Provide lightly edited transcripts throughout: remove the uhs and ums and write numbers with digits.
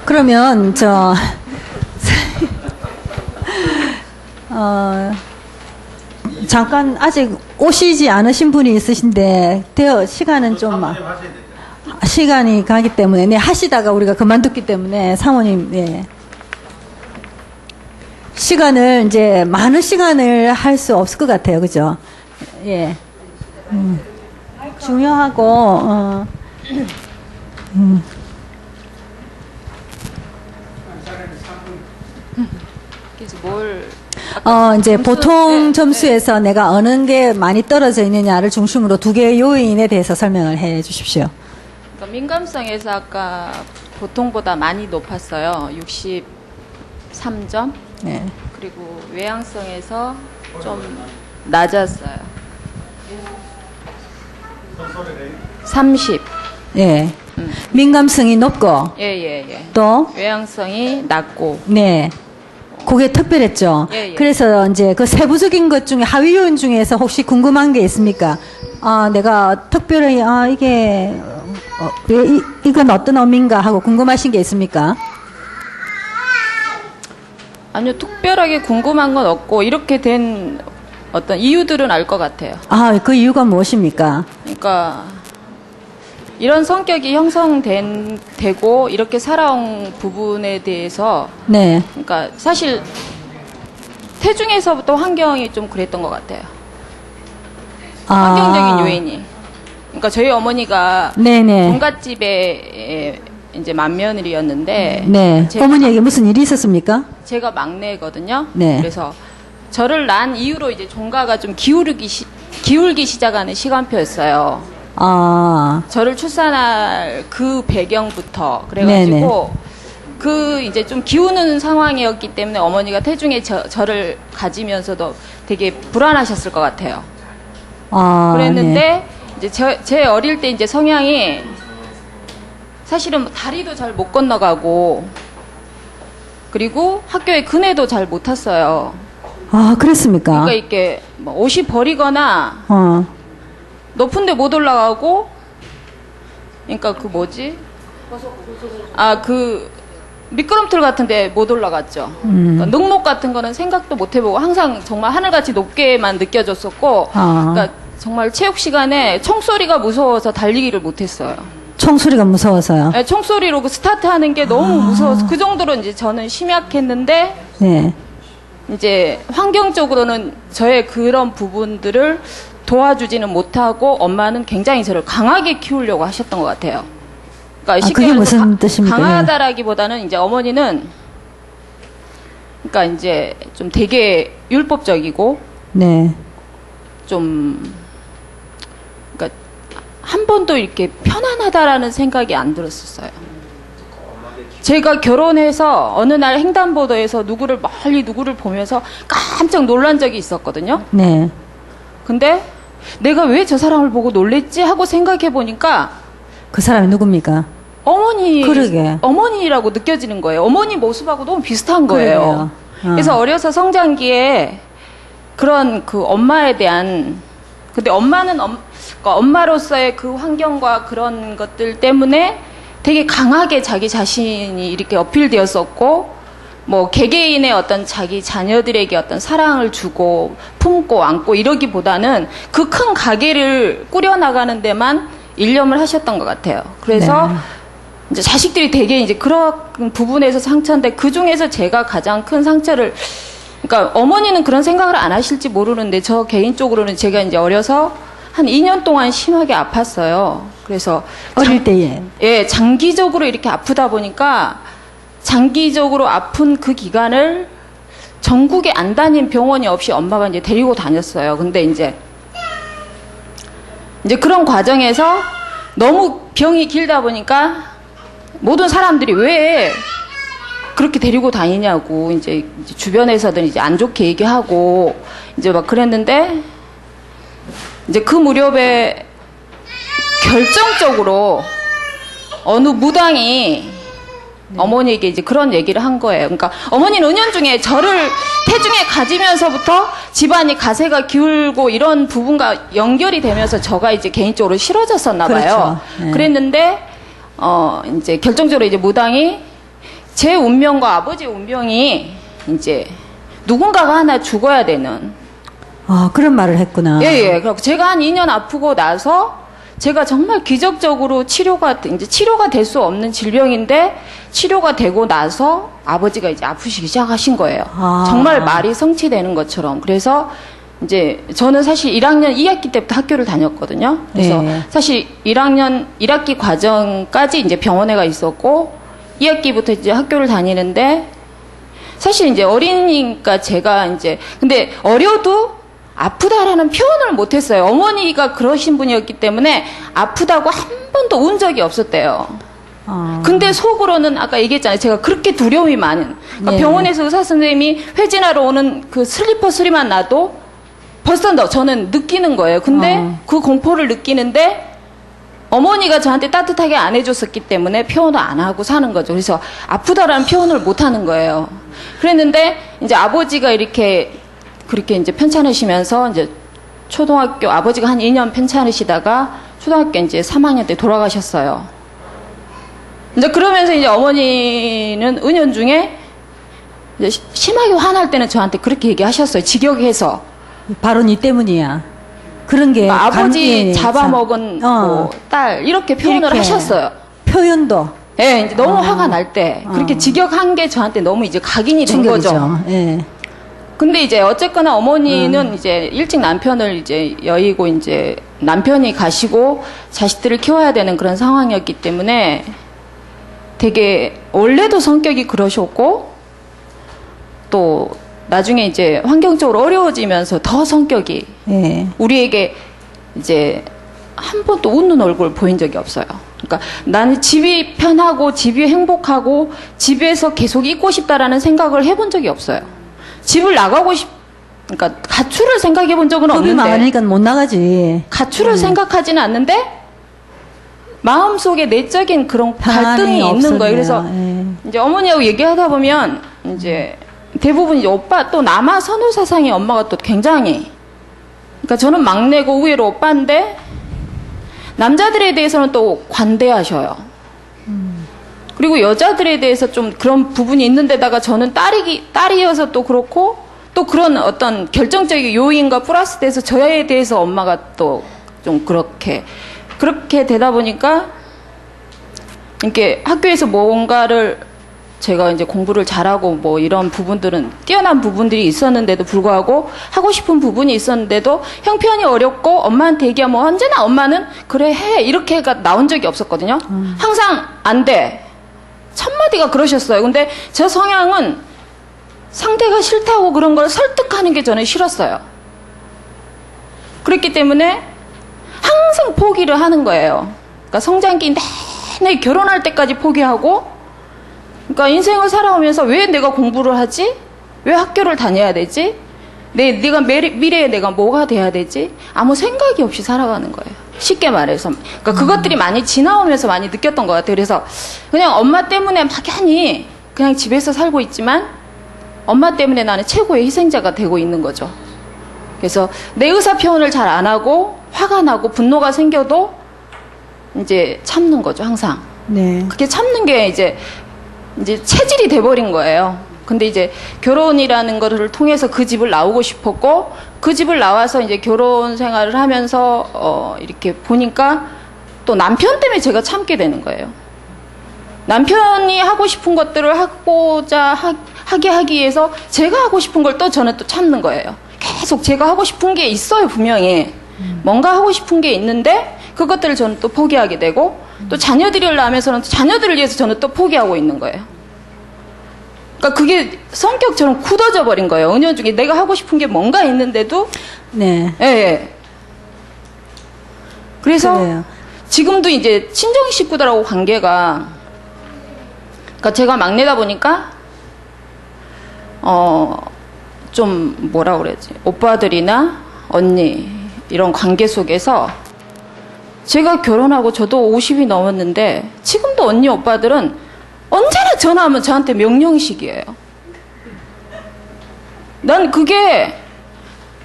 그러면 잠깐 아직 오시지 않으신 분이 있으신데 시간은 좀 시간이 가기 때문에 네, 하시다가 우리가 그만뒀기 때문에 사모님 예. 시간을 이제 많은 시간을 할 수 없을 것 같아요, 그죠? 예. 중요하고 그래서 뭘 이제 보통 점수에서 내가 어느 게 많이 떨어져 있느냐를 중심으로 두 개의 요인에 대해서 설명을 해 주십시오. 그러니까 민감성에서 아까 보통보다 많이 높았어요. 63점. 네. 그리고 외향성에서 좀 낮았어요. 30. 예. 민감성이 높고. 예. 또. 외향성이 낮고. 네. 그게 특별했죠. 예. 그래서 이제 그 세부적인 것 중에 하위 요인 중에서 혹시 궁금한 게 있습니까? 내가 특별히, 이게, 이건 어떤 의미인가 하고 궁금하신 게 있습니까? 아니요, 특별하게 궁금한 건 없고, 이렇게 된 어떤 이유들은 알 것 같아요. 그 이유가 무엇입니까? 그러니까, 이런 성격이 형성되고, 이렇게 살아온 부분에 대해서, 네. 그러니까, 사실, 태중에서부터 환경이 좀 그랬던 것 같아요. 환경적인 요인이. 그러니까, 저희 어머니가, 네네. 종갓집에, 이제 만며느리였는데 네. 어머니에게 무슨 일이 있었습니까? 제가 막내거든요. 네. 그래서 저를 낳은 이후로 이제 종가가 좀 기울기 시작하는 시간표였어요. 저를 출산할 그 배경부터 그래가지고 네네. 그 이제 좀 기우는 상황이었기 때문에 어머니가 태중에 저를 가지면서도 되게 불안하셨을 것 같아요. 그랬는데 네. 이제 제 어릴 때 이제 성향이 사실은 다리도 잘 못 건너가고 그리고 학교에 그네도 잘 못 탔어요. 그랬습니까? 그러니까 이렇게 뭐 옷이 버리거나 높은 데 못 올라가고 그러니까 그 뭐지? 그 미끄럼틀 같은 데 못 올라갔죠. 그러니까 능목 같은 거는 생각도 못 해보고 항상 정말 하늘같이 높게만 느껴졌었고 그러니까 정말 체육 시간에 총소리가 무서워서 달리기를 못 했어요. 총소리가 무서워서요? 네, 총소리로 그 스타트 하는 게 너무 무서워서 그 정도로 이제 저는 심약했는데 네. 이제 환경적으로는 저의 그런 부분들을 도와주지는 못하고 엄마는 굉장히 저를 강하게 키우려고 하셨던 것 같아요. 그러니까 쉽게 그게 무슨 뜻입니까? 강하다라기보다는 이제 어머니는 그러니까 이제 좀 되게 율법적이고 네. 좀 그러니까 한 번도 이렇게 편안하다라는 생각이 안 들었었어요. 제가 결혼해서 어느 날 횡단보도에서 누구를 보면서 깜짝 놀란 적이 있었거든요. 네. 근데 내가 왜 저 사람을 보고 놀랬지 하고 생각해 보니까 그 사람이 누굽니까? 어머니라고 느껴지는 거예요. 어머니 모습하고 너무 비슷한 거예요. 그래서 어려서 성장기에 그런 그 엄마에 대한 근데 엄마는 그러니까 엄마로서의 그 환경과 그런 것들 때문에 되게 강하게 자기 자신이 이렇게 어필되었었고 뭐 개개인의 어떤 자기 자녀들에게 어떤 사랑을 주고 품고 안고 이러기보다는 그 큰 가게를 꾸려나가는 데만 일념을 하셨던 것 같아요. 그래서 네. 이제 자식들이 되게 이제 그런 부분에서 상처인데 그 중에서 제가 가장 큰 상처를 그러니까 어머니는 그런 생각을 안 하실지 모르는데 저 개인적으로는 제가 이제 어려서 한 2년 동안 심하게 아팠어요. 그래서 어릴 때에 예, 장기적으로 이렇게 아프다 보니까 장기적으로 아픈 그 기간을 전국에 안 다닌 병원이 없이 엄마가 이제 데리고 다녔어요. 근데 이제 그런 과정에서 너무 병이 길다 보니까 모든 사람들이 왜 그렇게 데리고 다니냐고 이제 주변에서든 이제 안 좋게 얘기하고 이제 막 그랬는데 이제 그 무렵에 결정적으로 어느 무당이 어머니에게 이제 그런 얘기를 한 거예요. 그러니까 어머니는 은연중에 저를 태중에 가지면서부터 집안이 가세가 기울고 이런 부분과 연결이 되면서 저가 이제 개인적으로 싫어졌었나 봐요. 그렇죠. 네. 그랬는데 이제 결정적으로 이제 무당이 제 운명과 아버지의 운명이 이제 누군가가 하나 죽어야 되는. 그런 말을 했구나. 예. 그리고 제가 한 2년 아프고 나서 제가 정말 기적적으로 치료가 될 수 없는 질병인데 치료가 되고 나서 아버지가 이제 아프시기 시작하신 거예요. 정말 말이 성취되는 것처럼. 그래서 이제 저는 사실 1학년 2학기 때부터 학교를 다녔거든요. 그래서 네. 사실 1학년 1학기 과정까지 이제 병원에가 있었고 2학기부터 이제 학교를 다니는데 사실 이제 어린이니까 제가 이제 근데 어려도 아프다라는 표현을 못했어요. 어머니가 그러신 분이었기 때문에 아프다고 한 번도 운 적이 없었대요. 근데 속으로는 아까 얘기했잖아요. 제가 그렇게 두려움이 많은. 그러니까 네. 병원에서 의사 선생님이 회진하러 오는 그 슬리퍼 소리만 나도 벌써 저는 느끼는 거예요. 근데 그 공포를 느끼는데 어머니가 저한테 따뜻하게 안 해줬었기 때문에 표현을 안 하고 사는 거죠. 그래서 아프다라는 표현을 못 하는 거예요. 그랬는데 이제 아버지가 그렇게 이제 편찮으시면서 이제 초등학교 아버지가 한 2년 편찮으시다가 초등학교 이제 3학년 때 돌아가셨어요. 이제 그러면서 이제 어머니는 은연중에 이제 심하게 화날 때는 저한테 그렇게 얘기하셨어요. 직역해서. 바로 니 때문이야. 그런 게 아버지 잡아먹은 뭐 딸 이렇게 표현을 이렇게 하셨어요. 표현도. 예, 이제 너무 화가 날 때 그렇게 직역한 게 저한테 너무 이제 각인이 된 충격이죠. 거죠. 예. 근데 이제 어쨌거나 어머니는 이제 일찍 남편을 이제 여의고 이제 남편이 가시고 자식들을 키워야 되는 그런 상황이었기 때문에 되게 원래도 성격이 그러셨고 또 나중에 이제 환경적으로 어려워지면서 더 성격이 예. 우리에게 이제 한 번도 웃는 얼굴 보인 적이 없어요. 그러니까 나는 집이 편하고 집이 행복하고 집에서 계속 있고 싶다라는 생각을 해본 적이 없어요. 집을 나가고 그러니까 가출을 생각해 본 적은 겁이 없는데 많으니까 못 나가지. 가출을 생각하지는 않는데 마음속에 내적인 그런 갈등이 있는 없었네요. 거예요. 그래서 예. 이제 어머니하고 얘기하다 보면 이제 대부분 이제 오빠 또 남아 선호 사상이 엄마가 또 굉장히 그러니까 저는 막내고 우애로 오빠인데 남자들에 대해서는 또 관대하셔요. 그리고 여자들에 대해서 좀 그런 부분이 있는데다가 저는 딸이어서 또 그렇고 또 그런 어떤 결정적인 요인과 플러스 돼서 저에 대해서 엄마가 또 좀 그렇게 되다 보니까 이렇게 학교에서 뭔가를 제가 이제 공부를 잘하고 뭐 이런 부분들은 뛰어난 부분들이 있었는데도 불구하고 하고 싶은 부분이 있었는데도 형편이 어렵고 엄마한테 얘기하면 언제나 엄마는 그래 해 이렇게가 나온 적이 없었거든요. 항상 안 돼. 첫마디가 그러셨어요. 근데 제 성향은 상대가 싫다고 그런 걸 설득하는 게 저는 싫었어요. 그렇기 때문에 항상 포기를 하는 거예요. 그러니까 성장기 내내 결혼할 때까지 포기하고 그러니까 인생을 살아오면서 왜 내가 공부를 하지? 왜 학교를 다녀야 되지? 내가 미래에 내가 뭐가 돼야 되지? 아무 생각이 없이 살아가는 거예요. 쉽게 말해서. 그러니까 그것들이 많이 지나오면서 많이 느꼈던 것 같아요. 그래서 그냥 엄마 때문에 막연히 그냥 집에서 살고 있지만 엄마 때문에 나는 최고의 희생자가 되고 있는 거죠. 그래서 내 의사 표현을 잘 안 하고 화가 나고 분노가 생겨도 이제 참는 거죠, 항상. 네. 그게 참는 게 이제 체질이 돼버린 거예요. 근데 이제 결혼이라는 거를 통해서 그 집을 나오고 싶었고 그 집을 나와서 이제 결혼 생활을 하면서 이렇게 보니까 또 남편 때문에 제가 참게 되는 거예요. 남편이 하고 싶은 것들을 하게 하기 위해서 제가 하고 싶은 걸 또 저는 또 참는 거예요. 계속 제가 하고 싶은 게 있어요, 분명히. 뭔가 하고 싶은 게 있는데 그것들을 저는 또 포기하게 되고 또 자녀들을 낳으면서는 자녀들을 위해서 저는 또 포기하고 있는 거예요. 그러니까 그게 성격처럼 굳어져 버린 거예요. 은연중에 내가 하고 싶은 게 뭔가 있는데도 네. 예. 그래서 그래요. 지금도 이제 친정 식구들하고 관계가 그러니까 제가 막내다 보니까 좀 뭐라 그래야지 오빠들이나 언니 이런 관계 속에서 제가 결혼하고 저도 50이 넘었는데 지금도 언니 오빠들은 언제나 전화하면 저한테 명령식이에요. 난 그게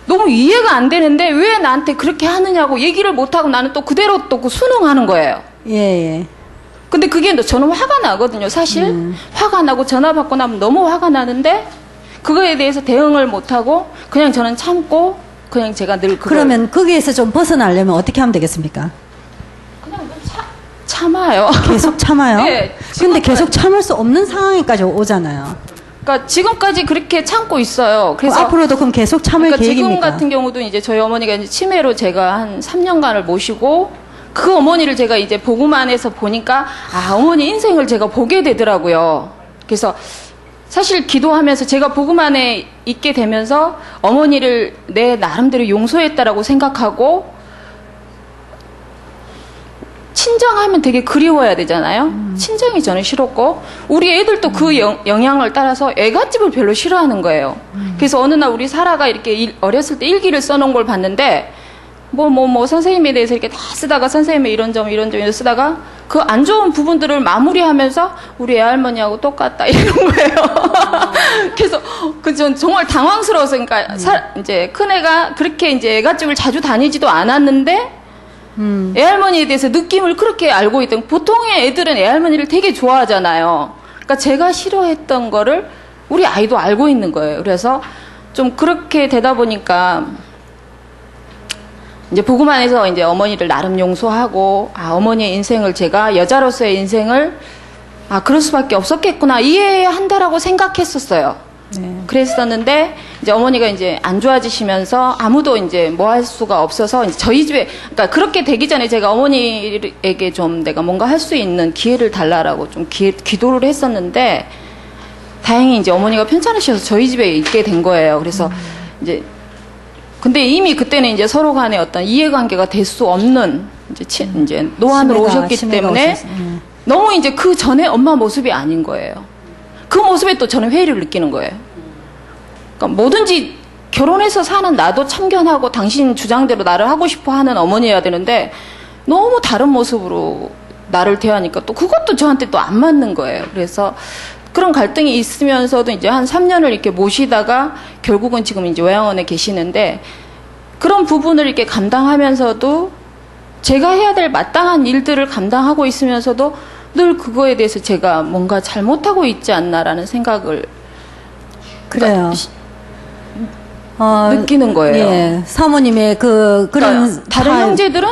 너무 이해가 안 되는데 왜 나한테 그렇게 하느냐고 얘기를 못하고 나는 또 그대로 또 그 순응하는 거예요. 예, 예. 근데 그게 저는 화가 나거든요. 사실 화가 나고 전화 받고 나면 너무 화가 나는데 그거에 대해서 대응을 못하고 그냥 저는 참고 그냥 제가 늘 그러면 거기에서 좀 벗어나려면 어떻게 하면 되겠습니까? 그냥 참아요. 계속 참아요? 네. 근데 계속 참을 수 없는 상황까지 오잖아요. 그러니까 지금까지 그렇게 참고 있어요. 그래서 앞으로도 그럼 계속 참을 그러니까 계획입니까? 지금 같은 경우도 이제 저희 어머니가 이제 치매로 제가 한 3년간을 모시고 그 어머니를 제가 이제 보고만 해서 보니까 어머니 인생을 제가 보게 되더라고요. 그래서 사실 기도하면서 제가 보고만에 있게 되면서 어머니를 내 나름대로 용서했다라고 생각하고 친정하면 되게 그리워야 되잖아요. 친정이 저는 싫었고 우리 애들도 그 영향을 따라서 애갓집을 별로 싫어하는 거예요. 그래서 어느 날 우리 사라가 이렇게 어렸을 때 일기를 써놓은 걸 봤는데 선생님에 대해서 이렇게 다 쓰다가 선생님의 이런 점 쓰다가 그 안 좋은 부분들을 마무리하면서 우리 애할머니하고 똑같다 이런 거예요. 그래서 전 정말 당황스러워서 그러니까 이제 큰애가 그렇게 이제 애갓집을 자주 다니지도 않았는데 애할머니에 대해서 느낌을 그렇게 알고 있던 보통의 애들은 애할머니를 되게 좋아하잖아요. 그러니까 제가 싫어했던 거를 우리 아이도 알고 있는 거예요. 그래서 좀 그렇게 되다 보니까 이제 보고만 해서 이제 어머니를 나름 용서하고 어머니의 인생을 제가 여자로서의 인생을 그럴 수밖에 없었겠구나 이해한다라고 생각했었어요. 네. 그랬었는데 이제 어머니가 이제 안 좋아지시면서 아무도 이제 뭐 할 수가 없어서 이제 저희 집에 그러니까 그렇게 되기 전에 제가 어머니에게 좀 내가 뭔가 할 수 있는 기회를 달라라고 좀 기도를 했었는데 다행히 이제 어머니가 편찮으셔서 저희 집에 있게 된 거예요. 그래서 이제 근데 이미 그때는 이제 서로 간에 어떤 이해관계가 될 수 없는 이제 노안으로 오셨기 때문에 너무 이제 그 전에 엄마 모습이 아닌 거예요. 그 모습에 또 저는 회의를 느끼는 거예요. 그러니까 뭐든지 결혼해서 사는 나도 참견하고 당신 주장대로 나를 하고 싶어 하는 어머니여야 되는데 너무 다른 모습으로 나를 대하니까 또 그것도 저한테 또 안 맞는 거예요. 그래서 그런 갈등이 있으면서도 이제 한 3년을 이렇게 모시다가 결국은 지금 이제 요양원에 계시는데 그런 부분을 이렇게 감당하면서도 제가 해야 될 마땅한 일들을 감당하고 있으면서도 늘 그거에 대해서 제가 뭔가 잘못하고 있지 않나라는 생각을 그래요. 느끼는 거예요. 예, 사모님의 그런 그러니까 다른 형제들은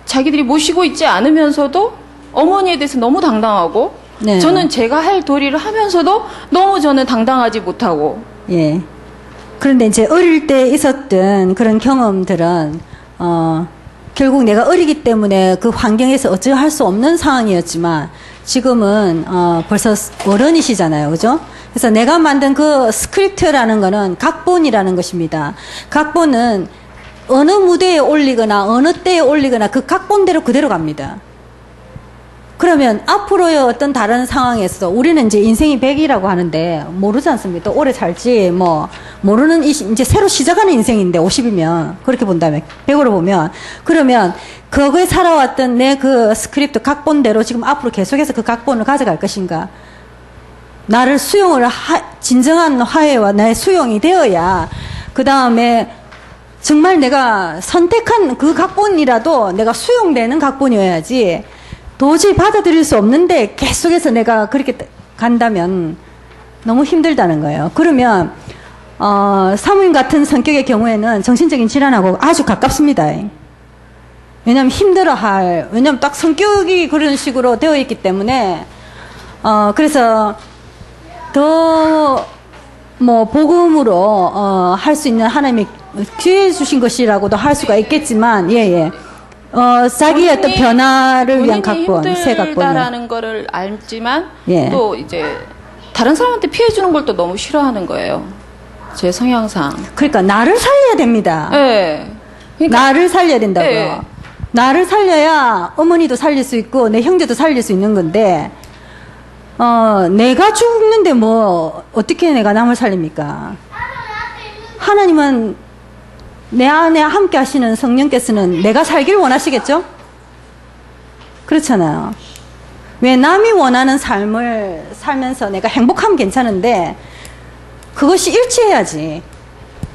자기들이 모시고 있지 않으면서도 어머니에 대해서 너무 당당하고 네. 저는 제가 할 도리를 하면서도 너무 저는 당당하지 못하고. 예. 그런데 이제 어릴 때 있었던 그런 경험들은 결국 내가 어리기 때문에 그 환경에서 어찌할 수 없는 상황이었지만 지금은 벌써 어른이시잖아요. 그죠? 그래서 내가 만든 그 스크립트라는 거는 각본이라는 것입니다. 각본은 어느 무대에 올리거나 어느 때에 올리거나 그 각본대로 그대로 갑니다. 그러면 앞으로의 어떤 다른 상황에서 우리는 이제 인생이 100이라고 하는데 모르지 않습니까? 또 오래 살지 모르는 이제 새로 시작하는 인생인데 50이면 그렇게 본다면 100으로 보면 그러면 거기에 살아왔던 내 그 스크립트 각본대로 지금 앞으로 계속해서 그 각본을 가져갈 것인가? 나를 수용을 진정한 화해와 나의 수용이 되어야 그 다음에 정말 내가 선택한 그 각본이라도 내가 수용되는 각본이어야지 도저히 받아들일 수 없는데 계속해서 내가 그렇게 간다면 너무 힘들다는 거예요. 그러면 사모님 같은 성격의 경우에는 정신적인 질환하고 아주 가깝습니다. 왜냐하면 왜냐하면 딱 성격이 그런 식으로 되어 있기 때문에 그래서 더 복음으로 할 수 있는 하나님이 기회 주신 것이라고도 할 수가 있겠지만 자기의 어떤 변화를 위한 각본, 새 각본을. 힘들다라는 거를 알지만 예. 또 이제 다른 사람한테 피해 주는 걸 또 너무 싫어하는 거예요. 제 성향상. 그러니까 나를 살려야 됩니다. 네. 그러니까, 나를 살려야 된다고요. 네. 나를 살려야 어머니도 살릴 수 있고 내 형제도 살릴 수 있는 건데 내가 죽는데 어떻게 내가 남을 살립니까? 하나님은 내 안에 함께 하시는 성령께서는 내가 살기를 원하시겠죠? 그렇잖아요. 왜 남이 원하는 삶을 살면서 내가 행복하면 괜찮은데 그것이 일치해야지.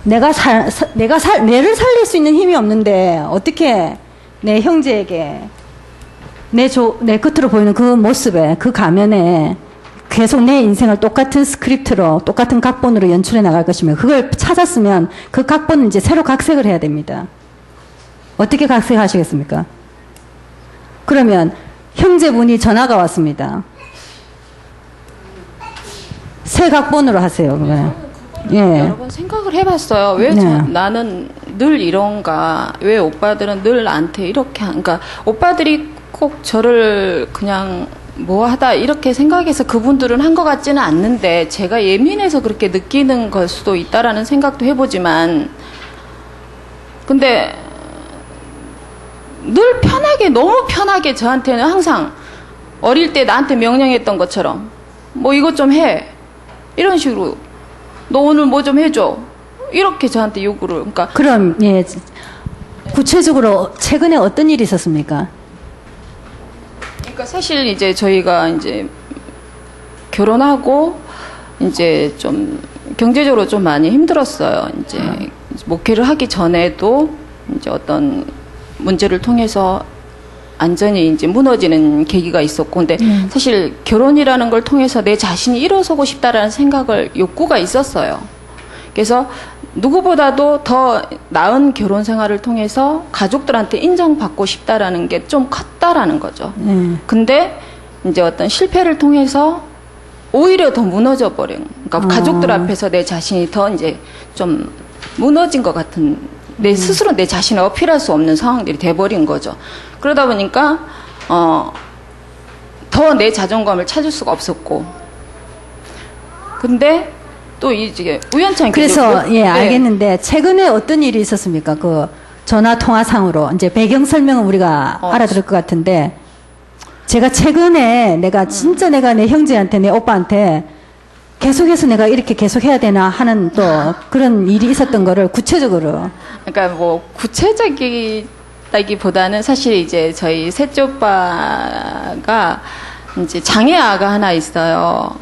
내를 살릴 수 있는 힘이 없는데 어떻게 내 형제에게 내 겉으로 보이는 그 모습에, 그 가면에 계속 내 인생을 똑같은 스크립트로, 똑같은 각본으로 연출해 나갈 것이며, 그걸 찾았으면 그 각본은 이제 새로 각색을 해야 됩니다. 어떻게 각색하시겠습니까? 그러면 형제분이 전화가 왔습니다. 새 각본으로 하세요. 그러면. 예. 여러 번 생각을 해봤어요. 왜 나는 늘 이런가? 왜 오빠들은 늘 나한테 이렇게 그러니까 오빠들이 꼭 저를 그냥 뭐 하다 이렇게 생각해서 그분들은 한 것 같지는 않는데 제가 예민해서 그렇게 느끼는 걸 수도 있다라는 생각도 해보지만 근데 늘 편하게 너무 편하게 저한테는 항상 어릴 때 나한테 명령했던 것처럼 뭐 이것 좀 해 이런 식으로 너 오늘 뭐 좀 해줘 이렇게 저한테 요구를 그러니까 그럼 예 구체적으로 최근에 어떤 일이 있었습니까? 그러니까 사실 이제 저희가 이제 결혼하고 이제 좀 경제적으로 좀 많이 힘들었어요. 이제 목회를 하기 전에도 이제 어떤 문제를 통해서 안전이 이제 무너지는 계기가 있었고, 근데 사실 결혼이라는 걸 통해서 내 자신이 일어서고 싶다라는 생각을 욕구가 있었어요. 그래서 누구보다도 더 나은 결혼 생활을 통해서 가족들한테 인정받고 싶다라는 게 좀 컸다라는 거죠. 근데 이제 어떤 실패를 통해서 오히려 더 무너져 버린, 그러니까 가족들 앞에서 내 자신이 더 이제 좀 무너진 것 같은, 내 스스로 내 자신을 어필할 수 없는 상황들이 돼버린 거죠. 그러다 보니까 더 내 자존감을 찾을 수가 없었고, 근데 또 이제 우연찮게 그래서 예 알겠는데 최근에 어떤 일이 있었습니까? 그 전화 통화상으로 이제 배경 설명은 우리가 알아들을 것 같은데 제가 최근에 내가 진짜 내가 내 형제한테 내 오빠한테 계속해서 내가 이렇게 계속 해야 되나 하는 또 그런 일이 있었던 거를 구체적으로 그러니까 뭐 구체적이다기보다는 사실 이제 저희 셋째 오빠가 이제 장애아가 하나 있어요.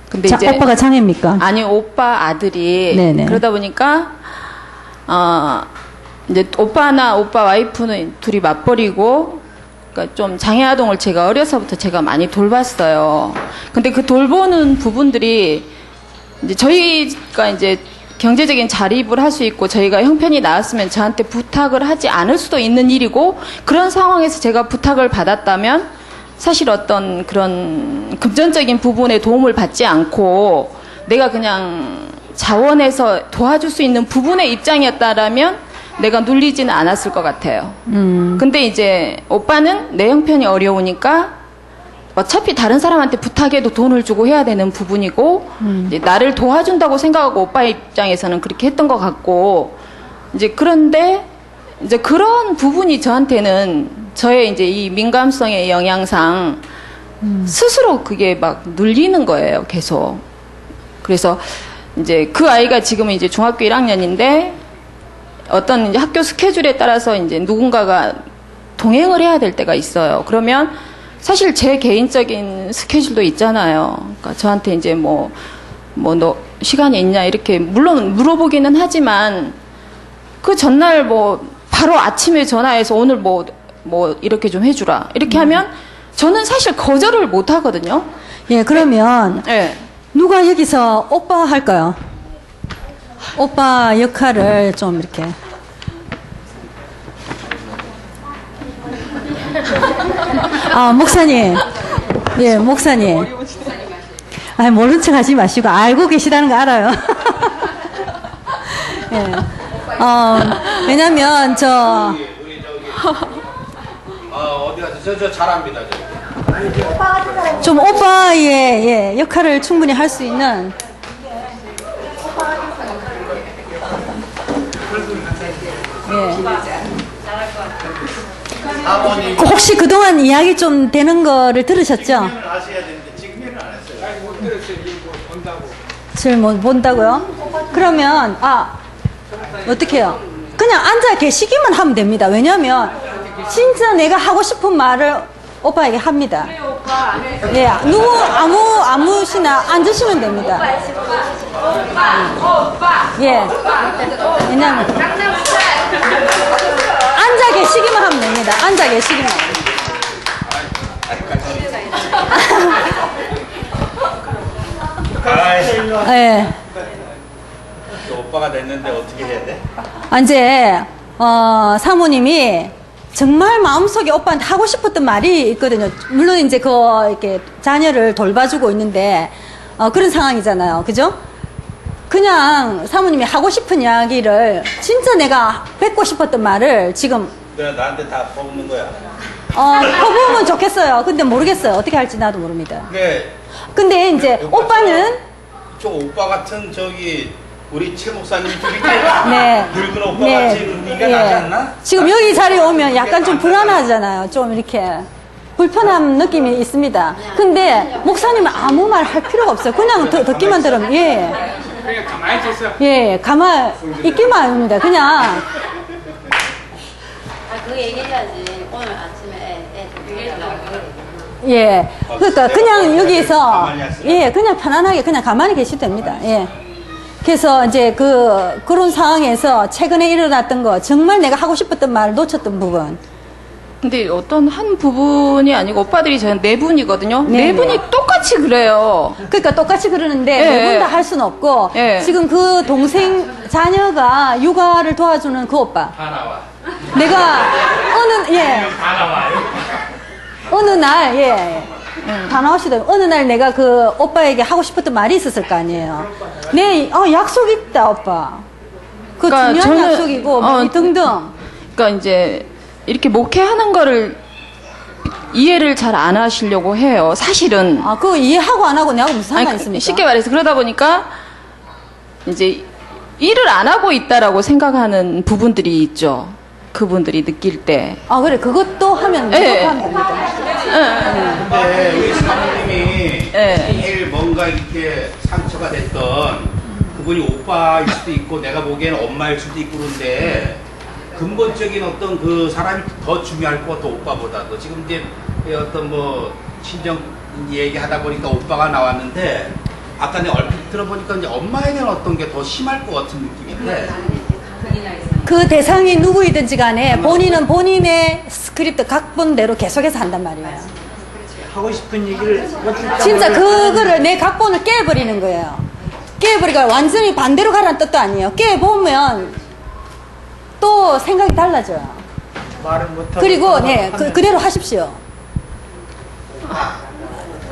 근데 이제 오빠가 장애입니까? 아니 오빠 아들이 네네. 그러다 보니까 이제 오빠나 오빠 와이프는 둘이 맞벌이고 그러니까 좀 장애아동을 제가 어려서부터 제가 많이 돌봤어요. 근데 그 돌보는 부분들이 이제 저희가 이제 경제적인 자립을 할 수 있고 저희가 형편이 나았으면 저한테 부탁을 하지 않을 수도 있는 일이고 그런 상황에서 제가 부탁을 받았다면 사실 어떤 그런 금전적인 부분에 도움을 받지 않고 내가 그냥 자원해서 도와줄 수 있는 부분의 입장이었다라면 내가 눌리지는 않았을 것 같아요. 근데 이제 오빠는 내 형편이 어려우니까 어차피 다른 사람한테 부탁해도 돈을 주고 해야 되는 부분이고 이제 나를 도와준다고 생각하고 오빠 입장에서는 그렇게 했던 것 같고 이제 그런데 이제 그런 부분이 저한테는 저의 이제 이 민감성의 영향상 스스로 그게 막 눌리는 거예요, 계속. 그래서 이제 그 아이가 지금은 이제 중학교 1학년인데 어떤 이제 학교 스케줄에 따라서 이제 누군가가 동행을 해야 될 때가 있어요. 그러면 사실 제 개인적인 스케줄도 있잖아요. 그러니까 저한테 이제 뭐 너 시간이 있냐 이렇게 물론 물어보기는 하지만 그 전날 뭐 바로 아침에 전화해서 오늘 뭐 이렇게 좀 해주라 이렇게 하면 저는 사실 거절을 못 하거든요. 예, 그러면 네. 누가 여기서 오빠 할까요? 오빠 역할을 좀 이렇게 목사님 예 목사님 아니 모른 척 하지 마시고 알고 계시다는 거 알아요. 예. 왜냐면 어디 가서 저 잘합니다. 좀 오빠의 역할을 충분히 할 수 있는 혹시 그동안 이야기 좀 되는 거를 들으셨죠? 지금 못 본다고요? 그러면 어떻게 해요? 그냥 앉아 계시기만 하면 됩니다. 왜냐면 진짜 내가 하고 싶은 말을 오빠에게 합니다. 예, 누구 아무시나 앉으시면 됩니다. 예, 왜냐면 앉아 계시기만 하면 됩니다. 앉아 계시기만. 예. 또 오빠가 됐는데 어떻게 해야 돼? 이제 사모님이 정말 마음속에 오빠한테 하고 싶었던 말이 있거든요. 물론 이제 이렇게 자녀를 돌봐주고 있는데 그런 상황이잖아요. 그죠? 그냥 사모님이 하고 싶은 이야기를 진짜 내가 뱉고 싶었던 말을 지금 그래 나한테 다 퍼붓는 거야. 퍼부으면 좋겠어요. 근데 모르겠어요. 어떻게 할지 나도 모릅니다. 근데 이제 오빠는 저 오빠 같은 우리 최 목사님 둘이 네. 늙은 오빠 같이 네가 나지 않나? 지금 여기 자리에 오면 약간 좀 불안하잖아요. 좀 이렇게 불편한 느낌이 있습니다. 근데 목사님은 아무 말 할 필요가 없어요. 그냥 듣기만 들으면 그냥 가만히 있었어. 가만히 있기만 합니다. 그냥 그 얘기해야지. 오늘 아침에 얘기해주려고. 그러니까 그냥 여기서 그냥 편안하게 그냥 가만히 계셔도 됩니다. 그래서 이제 그런 상황에서 최근에 일어났던 거 정말 내가 하고 싶었던 말을 놓쳤던 부분. 근데 어떤 한 부분이 아니고 오빠들이 저는 네 분이거든요. 네, 네 분이 똑같이 그래요. 그러니까 똑같이 그러는데 네. 네 분 다 할 수는 없고 네. 지금 그 동생 자녀가 육아를 도와주는 그 오빠. 다 나와. 내가 다 나와요. 어느 날 다 나오시더라고요. 어느 날 내가 그 오빠에게 하고 싶었던 말이 있었을 거 아니에요. 약속 있다 오빠. 그러니까 중요한 저는, 약속이고 뭐 등등. 그러니까 이제 이렇게 목회하는 거를 이해를 잘 안 하시려고 해요. 사실은. 그거 이해하고 안 하고 내하고 무슨 상관 있습니까? 쉽게 말해서 그러다 보니까 이제 일을 안 하고 있다라고 생각하는 부분들이 있죠. 그분들이 느낄 때. 그래 그것도 하면 하면 됩니다. 근데 우리 사모님이 제일 뭔가 이렇게 상처가 됐던 그분이 오빠일 수도 있고 내가 보기에는 엄마일 수도 있고 그런데 근본적인 어떤 그 사람이 더 중요할 것 같아 오빠보다도. 지금 이제 어떤 친정 얘기하다 보니까 오빠가 나왔는데 아까 내가 얼핏 들어보니까 이제 엄마에 대한 어떤 게 더 심할 것 같은 느낌인데 그 대상이 누구이든지 간에 본인은 본인의 스크립트 각본대로 계속해서 한단 말이에요. 하고 싶은 얘기를 진짜 그거를 내 각본을 깨버리는 거예요. 깨버리니까 완전히 반대로 가라는 뜻도 아니에요. 깨보면 또 생각이 달라져요. 말을 못하고 그리고 그대로 하십시오.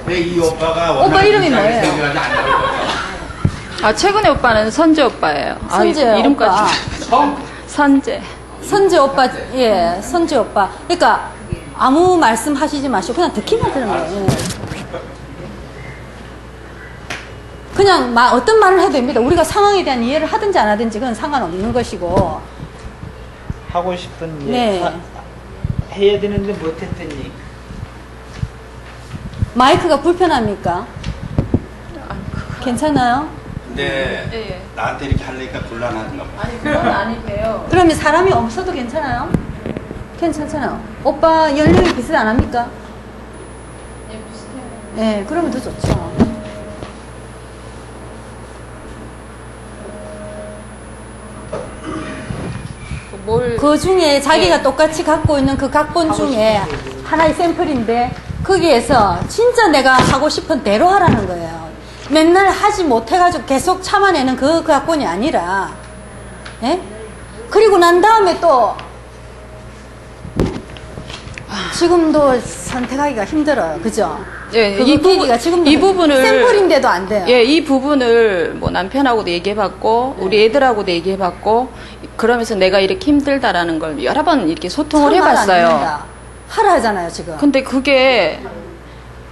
왜 이 오빠가 오빠 이름이 뭐예요? 생각하지 않냐고. 최근에 오빠는 선재 오빠예요. 선재 이름까지. 오빠. 선재. 선재 오빠, 선재 오빠. 그러니까 아무 말씀 하시지 마시고 그냥 듣기만 들은 거예요. 그냥 어떤 말을 해도 됩니다. 우리가 상황에 대한 이해를 하든지 안 하든지 그건 상관없는 것이고. 하고 싶은 얘기 네. 해야 되는데 못했더니 마이크가 불편합니까? 괜찮아요? 근데 나한테 이렇게 하려니까 곤란하던가 봐. 아니 그건 아니에요. 그러면 사람이 없어도 괜찮아요? 괜찮잖아요. 오빠 연령이 비슷 안 합니까? 네 비슷해요. 네, 그러면 더 좋죠. 그 중에 자기가 똑같이 갖고 있는 그 각본 중에 하나의 샘플인데 거기에서 진짜 내가 하고 싶은 대로 하라는 거예요. 맨날 하지 못해가지고 계속 참아내는 그 각본이 아니라, 그리고 난 다음에 또 지금도 선택하기가 힘들어요. 그죠? 이 부분을 샘플인데도 안 돼요. 이 부분을 남편하고도 얘기해봤고 우리 애들하고도 얘기해봤고 그러면서 내가 이렇게 힘들다라는 걸 여러 번 이렇게 소통을 해봤어요. 하라 하잖아요 지금. 근데 그게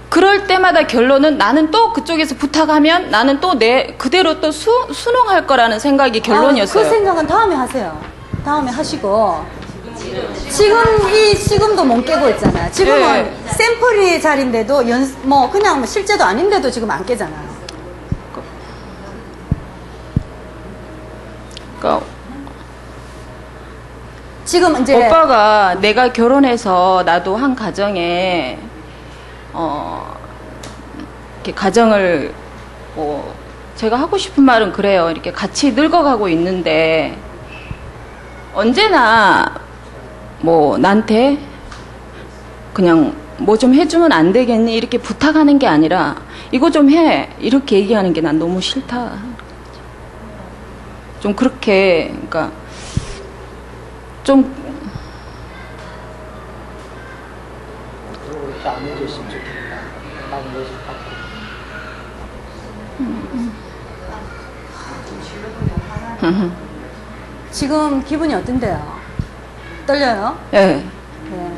그럴 때마다 결론은 나는 또 그쪽에서 부탁하면 나는 또 그대로 또 순응할 거라는 생각이 결론이었어요. 그 생각은 다음에 하세요. 다음에 하시고 지금도 못 깨고 있잖아요. 지금은 샘플이 자리인데도 그냥 실제도 아닌데도 지금 안 깨잖아요. 그러니까 지금 이제 오빠가 내가 결혼해서 나도 한 가정에 이렇게 가정을 제가 하고 싶은 말은 그래요. 이렇게 같이 늙어가고 있는데 언제나 나한테 그냥 뭐 좀 해주면 안 되겠니? 이렇게 부탁하는 게 아니라 이거 좀 해. 이렇게 얘기하는 게 난 너무 싫다. 좀 그렇게, 그러니까 좀 그렇게 안 해줬으면 좋겠다. 막 모습받고. 지금 기분이 어떤데요? 떨려요? 예. 네.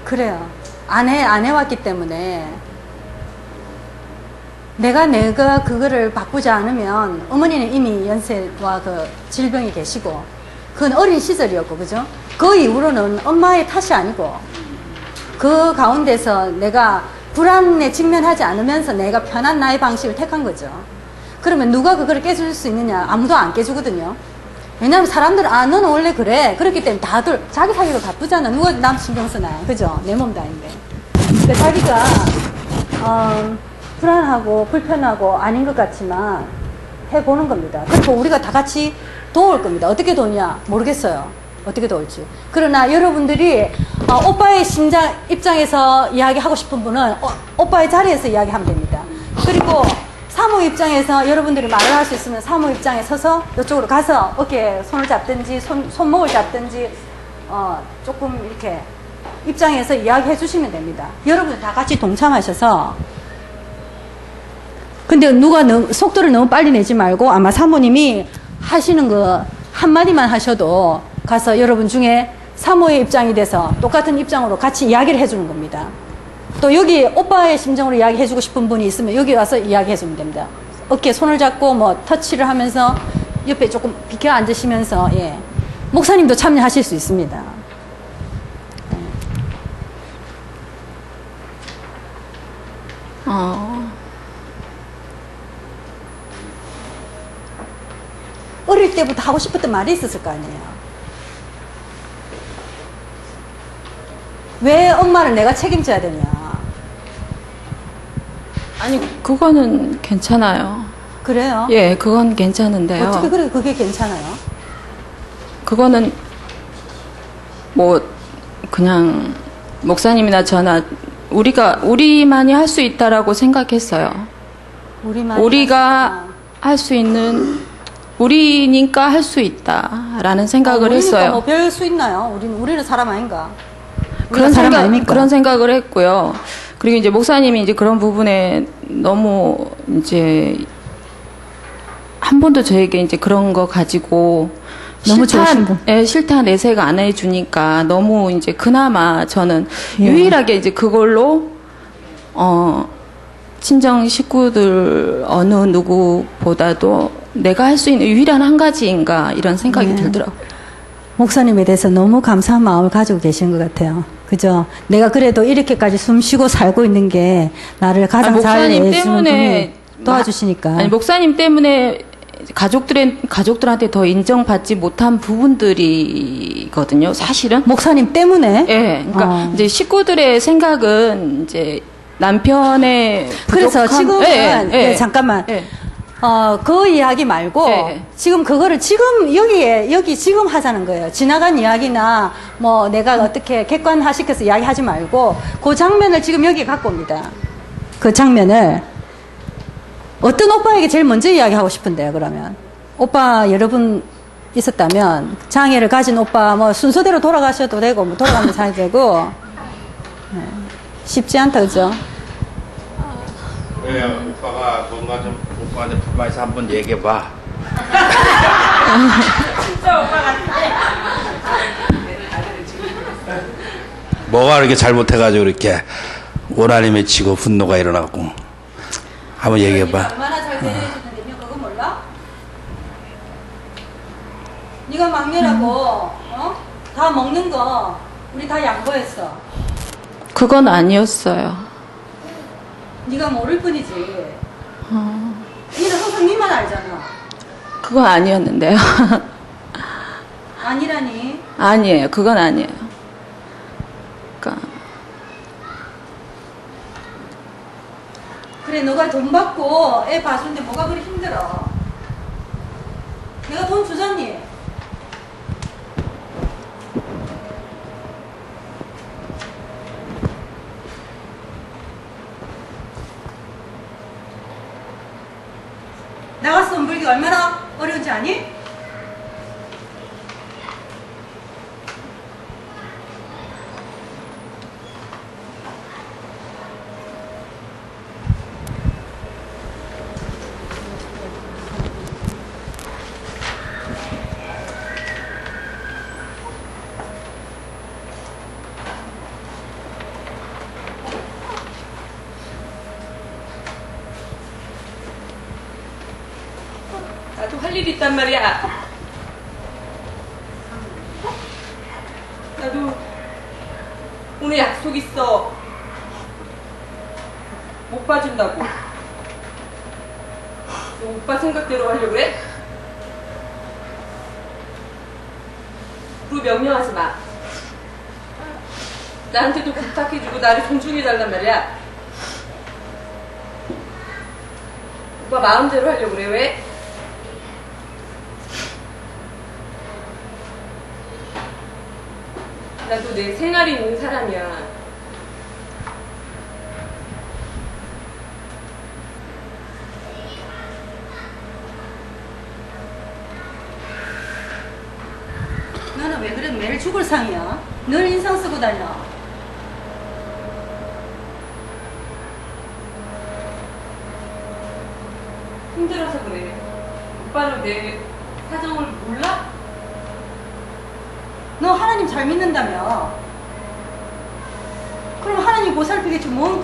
그래요. 안 해왔기 때문에 내가 그거를 바꾸지 않으면 어머니는 이미 연세와 그 질병이 계시고 그건 어린 시절이었고 그죠? 그 이후로는 엄마의 탓이 아니고 그 가운데서 내가 불안에 직면하지 않으면서 내가 편한 나의 방식을 택한 거죠. 그러면 누가 그거를 깨줄 수 있느냐? 아무도 안 깨주거든요. 왜냐면 사람들은 너는 원래 그래. 그렇기 때문에 다들 자기 살기도 바쁘잖아. 누가 남 신경 쓰나요? 그죠? 내 몸도 아닌데. 그러니까 자기가 불안하고 불편하고 아닌 것 같지만 해보는 겁니다. 그리고 우리가 다 같이 도울 겁니다. 어떻게 도우냐? 모르겠어요. 어떻게 도울지. 그러나 여러분들이 오빠의 입장에서 이야기하고 싶은 분은 오빠의 자리에서 이야기하면 됩니다. 그리고 사모 입장에서 여러분들이 말을 할 수 있으면 사모 입장에 서서 이쪽으로 가서 어깨에 손을 잡든지 손목을 잡든지 조금 이렇게 입장에서 이야기해 주시면 됩니다. 여러분 다 같이 동참하셔서 근데 누가 속도를 너무 빨리 내지 말고 아마 사모님이 하시는 거 한마디만 하셔도 가서 여러분 중에 사모의 입장이 돼서 똑같은 입장으로 같이 이야기를 해주는 겁니다. 또 여기 오빠의 심정으로 이야기해주고 싶은 분이 있으면 여기 와서 이야기해주면 됩니다. 어깨에 손을 잡고 뭐 터치를 하면서 옆에 조금 비켜 앉으시면서 예. 목사님도 참여하실 수 있습니다. 어릴 때부터 하고 싶었던 말이 있었을 거 아니에요. 왜 엄마를 내가 책임져야 되냐. 아니 그거는 괜찮아요. 그래요? 예, 그건 괜찮은데요. 어떻게 그래 그게 괜찮아요? 그거는 뭐 그냥 목사님이나 저나 우리만이 할 수 있다라고 생각했어요. 우리가 할 수 있는 우리니까 할 수 있다라는 생각을 했어요. 뭐 별 수 있나요? 우리는 사람 아닌가? 그런 생각을 했고요. 그리고 이제 목사님이 이제 그런 부분에 너무 이제 한 번도 저에게 이제 그런 거 가지고 너무 좋으신 분. 싫다 내색 안 해주니까 너무 이제 그나마 저는 예. 유일하게 이제 그걸로 친정 식구들 어느 누구보다도 내가 할 수 있는 유일한 한 가지인가 이런 생각이 들더라고요. 목사님에 대해서 너무 감사한 마음을 가지고 계신 것 같아요. 그죠? 내가 그래도 이렇게까지 숨 쉬고 살고 있는 게 나를 가장 잘 해주는 분이 도와주시니까. 아니 목사님 때문에 가족들한테 더 인정받지 못한 부분들이거든요. 사실은 목사님 때문에. 예, 그러니까 이제 식구들의 생각은 이제 남편의 그래서 지금은 예, 잠깐만. 예. 그 이야기 말고 지금 그거를 여기 지금 하자는 거예요. 지나간 이야기나 뭐 내가 어떻게 객관화시켜서 이야기하지 말고 그 장면을 지금 여기 갖고 옵니다. 그 장면을 어떤 오빠에게 제일 먼저 이야기하고 싶은데요. 그러면 오빠 여러분 있었다면 장애를 가진 오빠 뭐 순서대로 돌아가셔도 되고 뭐 돌아가면 잘 되고 쉽지 않다 그죠? 네, 오빠가 뭔가 좀 오빠한테 가만히서 한번 얘기해봐. 진짜 오빠 같은데. 뭐가 이렇게 잘못해가지고 이렇게 원한이 맺히고 분노가 일어나고 한번 얘기해봐. 얼마나 잘 대해줬는데 너 그거 몰라? 네가 막내라고 다 먹는 거 우리 다 양보했어. 그건 아니었어요. 네가 모를 뿐이지. 니는 항상 니만 알잖아. 그건 아니었는데요. 아니라니. 아니에요. 그건 아니에요. 그러니까 그래 너가 돈 받고 애 봐주는데 뭐가 그리 힘들어. 내가 돈 주잖니. 나가서 돈 벌기 얼마나 어려운지 아니? 나도 할 일이 있단 말이야. 나도 오늘 약속 있어. 못 봐준다고. 너 오빠 생각대로 하려고 그래? 그리고 명령하지 마. 나한테도 부탁해주고 나를 존중해달란 말이야. 오빠 마음대로 하려고 그래. 왜? 나도 내 생활이 있는 사람이야. 너는 왜 그래? 매일 죽을 상이야? 늘 인상 쓰고 다녀. 힘들어서 그래. 오빠는 내 사정을 몰라? 너 하나님 잘 믿는다며. 그럼 하나님 보살피겠지. 뭔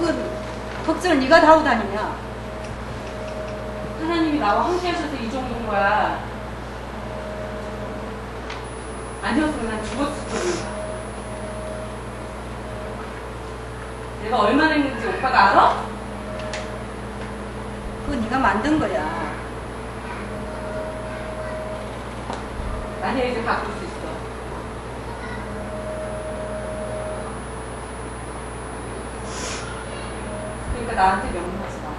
걱정을 네가 다 하고 다니냐. 하나님이 나와 함께 하셔서 이 정도인 거야. 아니었으면 난 죽었을 거야. 내가 얼마나 했는지 오빠가 알아? 그거 네가 만든 거야. 아니야, 이제 바꿀 수 있어. 그러니까 나한테 명령하지 마.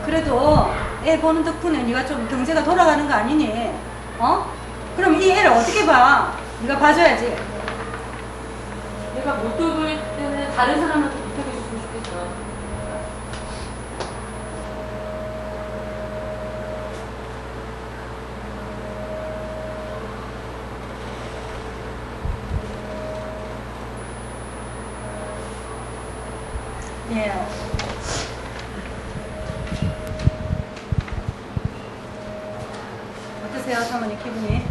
그래도 애 보는 덕분에 네가 좀 경제가 돌아가는 거 아니니? 어? 그럼 이 애를 어떻게 봐? 네가 봐줘야지. 내가 못 돌볼 때는 다른 사람한테 부탁해줬으면 좋겠어. 예. 어떠세요, 사모님 기분이?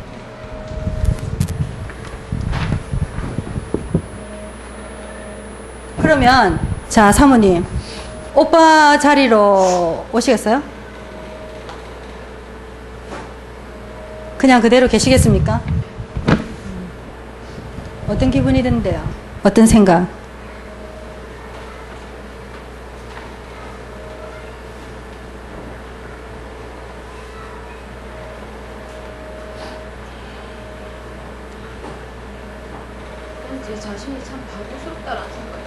그러면 자, 사모님 오빠 자리로 오시겠어요? 그냥 그대로 계시겠습니까? 어떤 기분이 드는데요? 어떤 생각? 제 자신이 참 바보스럽다라는 생각이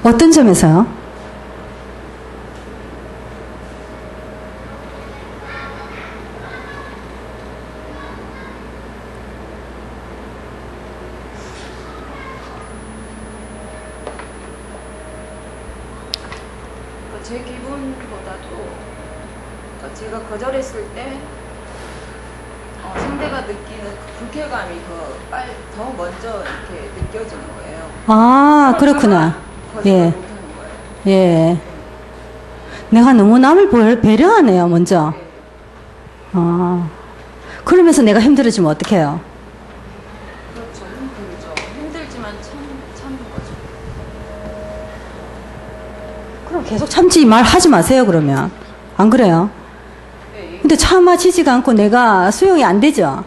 들어요. 어떤 점에서요? 제 기분보다도 제가 거절했을 때 상대가 느끼는 그 불쾌감이 더 먼저 이렇게 느껴지는 거예요. 아, 그렇구나. 예. 못하는 거예요. 예. 내가 너무 남을 배려하네요, 먼저. 아. 그러면서 내가 힘들어지면 어떡해요? 그렇죠. 힘들죠. 힘들지만 참는 거죠. 그럼 계속 참지 말 하지 마세요, 그러면. 안 그래요? 네, 근데 참아지지가 않고 내가 수용이 안 되죠?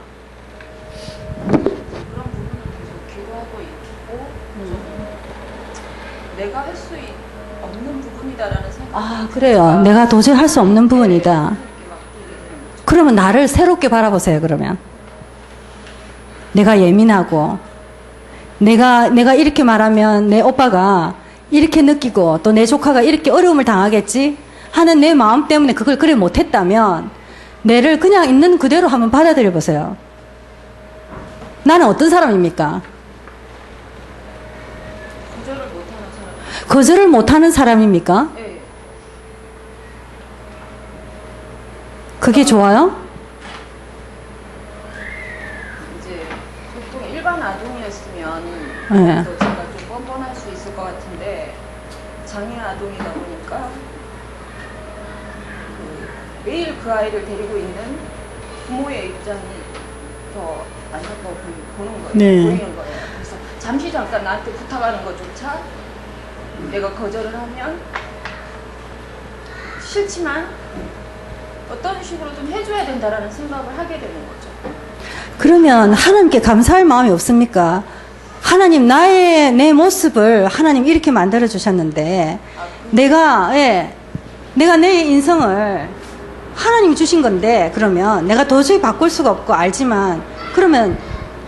그런 부분은 계속 기도하고 있고 내가 할 수 없는 부분이다라는 생각. 아, 그래요. 내가 도저히 할 수 없는 부분이다. 그러면 나를 새롭게 바라보세요, 그러면. 내가 예민하고, 내가 이렇게 말하면 내 오빠가 이렇게 느끼고 또 내 조카가 이렇게 어려움을 당하겠지 하는 내 마음 때문에 그걸 그래 못했다면 내를 그냥 있는 그대로 한번 받아들여 보세요. 나는 어떤 사람입니까? 거절을 못하는 사람입니까? 네. 그게 좋아요? 이제 보통 일반 아동이었으면 네. 또 제가 좀 뻔뻔할 수 있을 것 같은데 장애 아동이다 보니까 매일 그 아이를 데리고 있는 부모의 입장이 더 안타까워 보이는 거예요. 네. 보이는 거예요. 그래서 잠시 잠깐 나한테 부탁하는 것조차 내가 거절을 하면 싫지만 어떤 식으로 좀 해줘야 된다라는 생각을 하게 되는 거죠. 그러면 하나님께 감사할 마음이 없습니까? 하나님 내 모습을 하나님 이렇게 만들어 주셨는데 내가 내 인성을 하나님이 주신 건데 그러면 내가 도저히 바꿀 수가 없고 알지만 그러면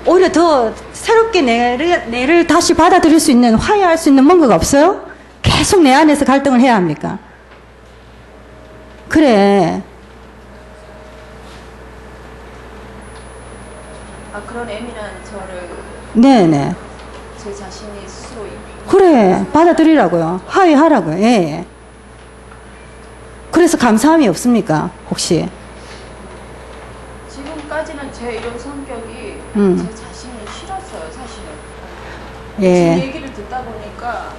오히려 더 새롭게 내를 다시 받아들일 수 있는 화해할 수 있는 뭔가가 없어요? 계속 내 안에서 갈등을 해야 합니까? 그래. 그런 예민한 저를 네네. 제 자신이 스스로 그래. 받아들이라고요. 화해하라고요. 예. 그래서 감사함이 없습니까? 혹시? 지금까지는 제 이런 성격이 제 자신이 싫었어요, 사실은. 예. 지금 얘기를 듣다 보니까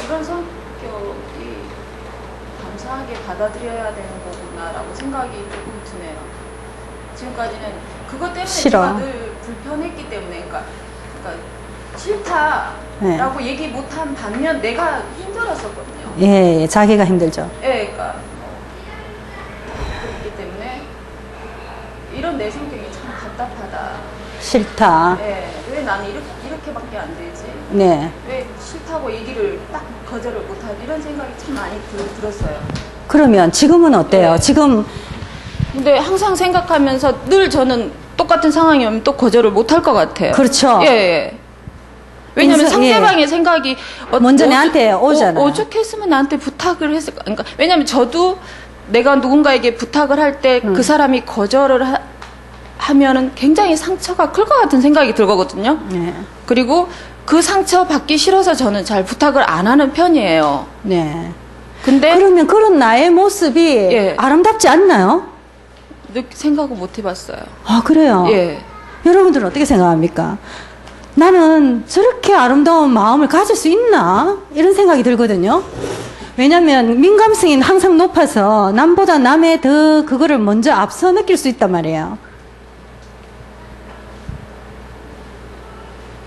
이런 성격이 감사하게 받아들여야 되는 거구나라고 생각이 조금 드네요. 지금까지는 그것 때문에 싫어. 제가 늘 불편했기 때문에 그러니까 싫다라고 얘기 못한 반면 내가 힘들었었거든요. 예, 자기가 힘들죠. 예, 그러니까 그렇기 때문에 이런 내 성격이 참 답답하다. 싫다. 예, 왜 나는 이렇게밖에 안 되지? 네. 왜 싫다고 얘기를 딱 거절을 못하지? 이런 생각이 참 많이 들었어요. 그러면 지금은 어때요? 네. 지금 근데 항상 생각하면서 늘 저는 똑같은 상황이 오면 또 거절을 못할 것 같아요. 그렇죠. 예. 왜냐면 상대방의 생각이 먼저 나한테 오잖아요. 오죽했으면 나한테 부탁을 했을까. 그러니까 왜냐면 저도 내가 누군가에게 부탁을 할 때 그 사람이 거절을 하면은 굉장히 상처가 클 것 같은 생각이 들거든요. 네. 그리고 그 상처 받기 싫어서 저는 잘 부탁을 안 하는 편이에요. 네. 근데 그러면 그런 나의 모습이 예. 아름답지 않나요? 생각을 못 해봤어요. 아, 그래요? 예. 여러분들은 어떻게 생각합니까? 나는 저렇게 아름다운 마음을 가질 수 있나? 이런 생각이 들거든요. 왜냐면 민감성이 항상 높아서 남보다 남의 더 그거를 먼저 앞서 느낄 수 있단 말이에요.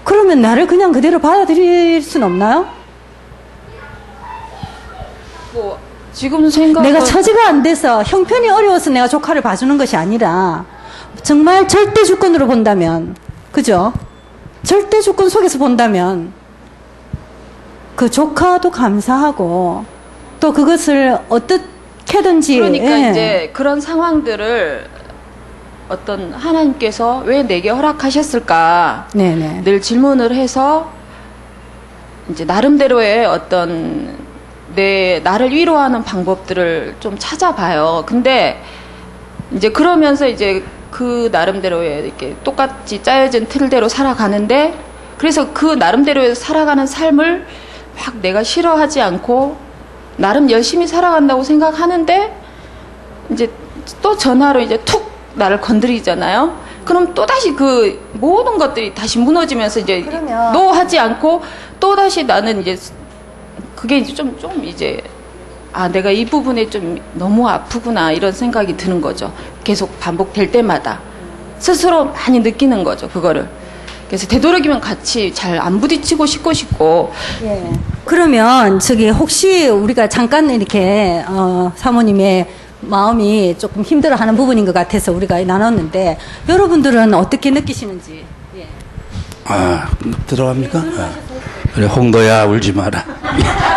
그러면 나를 그냥 그대로 받아들일 순 없나요? 뭐 지금 생각 내가 처지가 안 돼서 형편이 어려워서 내가 조카를 봐주는 것이 아니라 정말 절대 주권으로 본다면, 그죠? 절대 주권 속에서 본다면 그 조카도 감사하고 또 그것을 어떻게든지 그러니까 이제 그런 상황들을 어떤 하나님께서 왜 내게 허락하셨을까 네네. 늘 질문을 해서 이제 나름대로의 어떤 나를 위로하는 방법들을 좀 찾아봐요. 근데 이제 그러면서 이제 그 나름대로의 이렇게 똑같이 짜여진 틀대로 살아가는데 그래서 그 나름대로 살아가는 삶을 막 내가 싫어하지 않고 나름 열심히 살아간다고 생각하는데 이제 또 전화로 이제 툭 나를 건드리잖아요. 그럼 또 다시 그 모든 것들이 다시 무너지면서 이제 그러면 노하지 않고 또 다시 나는 이제 그게 이제 좀 이제 내가 이 부분에 좀 너무 아프구나 이런 생각이 드는 거죠. 계속 반복될 때마다 스스로 많이 느끼는 거죠. 그거를. 그래서 되도록이면 같이 잘 안 부딪히고 싶고. 예. 그러면 혹시 우리가 잠깐 이렇게 사모님의 마음이 조금 힘들어하는 부분인 것 같아서 우리가 나눴는데 여러분들은 어떻게 느끼시는지. 예. 들어갑니까? 그래, 홍도야 울지 마라.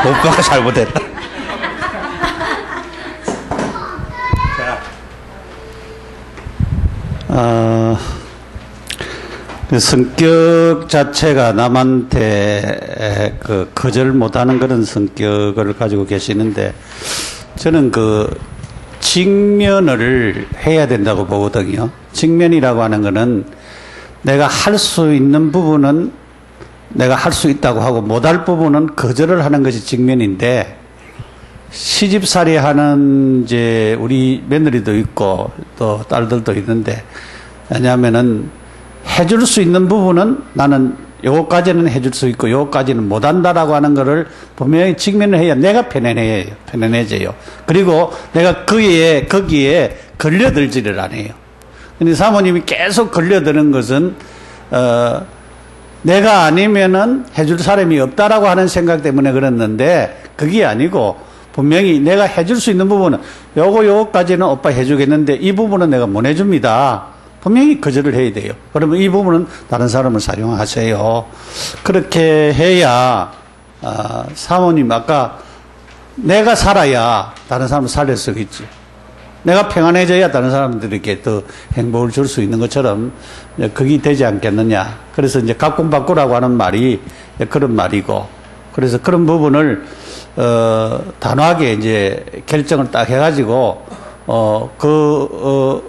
오빠가 잘못했다. 그 성격 자체가 남한테 거절 못하는 그런 성격을 가지고 계시는데, 저는 직면을 해야 된다고 보거든요. 직면이라고 하는 거는 내가 할 수 있는 부분은 내가 할 수 있다고 하고 못할 부분은 거절을 하는 것이 직면인데, 시집살이 하는 이제 우리 며느리도 있고 또 딸들도 있는데, 왜냐하면은 해줄 수 있는 부분은 나는 요거까지는 해줄 수 있고 요거까지는 못한다라고 하는 거를 분명히 직면을 해야 내가 편안해져요. 그리고 내가 거기에 걸려들지를 않아요. 근데 사모님이 계속 걸려드는 것은 내가 아니면은 해줄 사람이 없다라고 하는 생각 때문에 그랬는데, 그게 아니고 분명히 내가 해줄 수 있는 부분은 요거까지는 오빠 해주겠는데 이 부분은 내가 못 해줍니다. 분명히 거절을 해야 돼요. 그러면 이 부분은 다른 사람을 사용하세요. 그렇게 해야 사모님 아까 내가 살아야 다른 사람을 살릴 수 있지. 내가 평안해져야 다른 사람들에게 더 행복을 줄 수 있는 것처럼 그게 되지 않겠느냐. 그래서 이제 각공박구라고 하는 말이 그런 말이고, 그래서 그런 부분을 단호하게 이제 결정을 딱 해가지고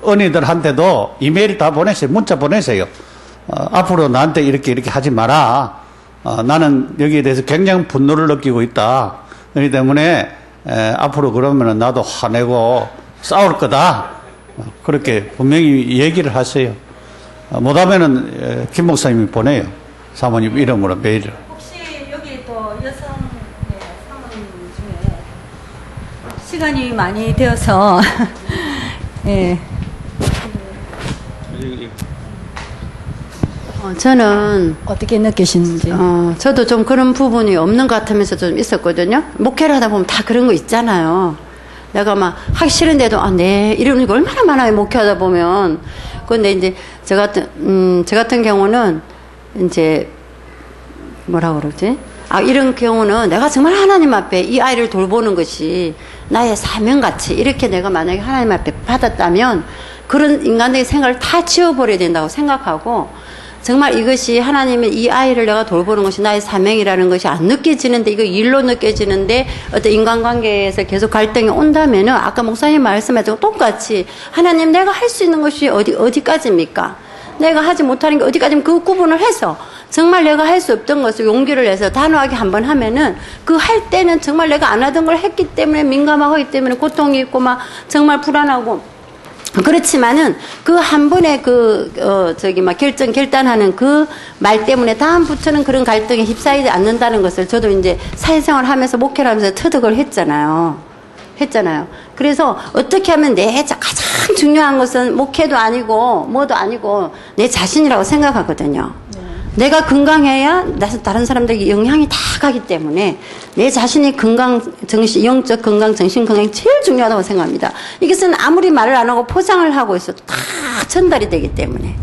언니들한테도 이메일 다 보내세요. 문자 보내세요. 앞으로 나한테 이렇게 하지 마라. 나는 여기에 대해서 굉장히 분노를 느끼고 있다. 그렇기 때문에 앞으로 그러면은 나도 화내고 싸울 거다. 그렇게 분명히 얘기를 하세요. 못하면은 김 목사님이 보내요. 사모님 이름으로 메일을. 혹시 여기 또 여성 사모님 중에 시간이 많이 되어서 예. 저는 어떻게 느끼시는지. 저도 좀 그런 부분이 없는 것 같으면서 좀 있었거든요. 목회를 하다 보면 다 그런 거 있잖아요. 내가 막 하기 싫은데도 이런 거 얼마나 많아요, 목회하다 보면. 근데 이제 저 같은 경우는 이제 뭐라 그러지? 이런 경우는 내가 정말 하나님 앞에 이 아이를 돌보는 것이 나의 사명같이 이렇게 내가 만약에 하나님 앞에 받았다면 그런 인간적인 생각을 다 지워버려야 된다고 생각하고, 정말 이것이 하나님의 이 아이를 내가 돌보는 것이 나의 사명이라는 것이 안 느껴지는데, 이거 일로 느껴지는데 어떤 인간관계에서 계속 갈등이 온다면은 아까 목사님 말씀하신 똑같이 하나님 내가 할 수 있는 것이 어디까지입니까? 내가 하지 못하는 게 어디까지면 그 구분을 해서 정말 내가 할 수 없던 것을 용기를 내서 단호하게 한번 하면은 그 할 때는 정말 내가 안 하던 걸 했기 때문에 민감하기 때문에 고통이 있고 막 정말 불안하고, 그렇지만은 그 한 번에 결단하는 그 말 때문에 다음부터는 그런 갈등에 휩싸이지 않는다는 것을 저도 이제 사회생활 하면서 목회를 하면서 터득을 했잖아요. 그래서 어떻게 하면 가장 중요한 것은 목회도 아니고 뭐도 아니고 내 자신이라고 생각하거든요. 내가 건강해야 다른 사람들에게 영향이 다 가기 때문에 내 자신이 영적 건강, 정신 건강이 제일 중요하다고 생각합니다. 이것은 아무리 말을 안 하고 포장을 하고 있어도 다 전달이 되기 때문에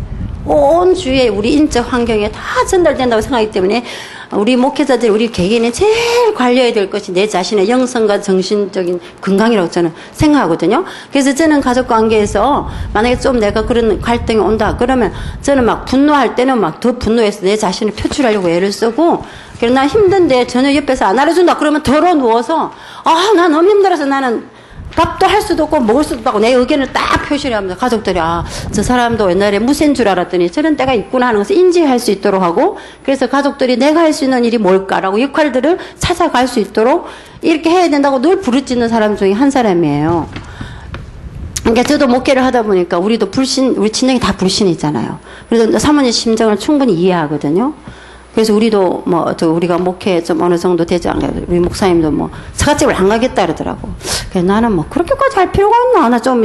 온 주위에 우리 인적 환경에 다 전달된다고 생각하기 때문에 우리 목회자들이 우리 개개인이 제일 관리해야 될 것이 내 자신의 영성과 정신적인 건강이라고 저는 생각하거든요. 그래서 저는 가족 관계에서 만약에 좀 내가 그런 갈등이 온다 그러면 저는 막 분노할 때는 막 더 분노해서 내 자신을 표출하려고 애를 쓰고, 그래서 난 힘든데 전혀 옆에서 안 알아준다 그러면 덜어 누워서 난 너무 힘들어서 나는 밥도 할 수도 없고 먹을 수도 없고 내 의견을 딱 표시를 하면서 가족들이 저 사람도 옛날에 무쇠인 줄 알았더니 저런 때가 있구나 하는 것을 인지할 수 있도록 하고, 그래서 가족들이 내가 할 수 있는 일이 뭘까라고 역할들을 찾아갈 수 있도록 이렇게 해야 된다고 늘 부르짖는 사람 중에 한 사람이에요. 그러니까 저도 목회를 하다 보니까 우리 친정이 다 불신이잖아요. 그래서 사모님 심정을 충분히 이해하거든요. 그래서 우리도 우리가 목회 좀 어느 정도 되지 않아요. 우리 목사님도 처갓집을 안 가겠다 그러더라고. 그래서 나는 그렇게까지 할 필요가 있나? 나 좀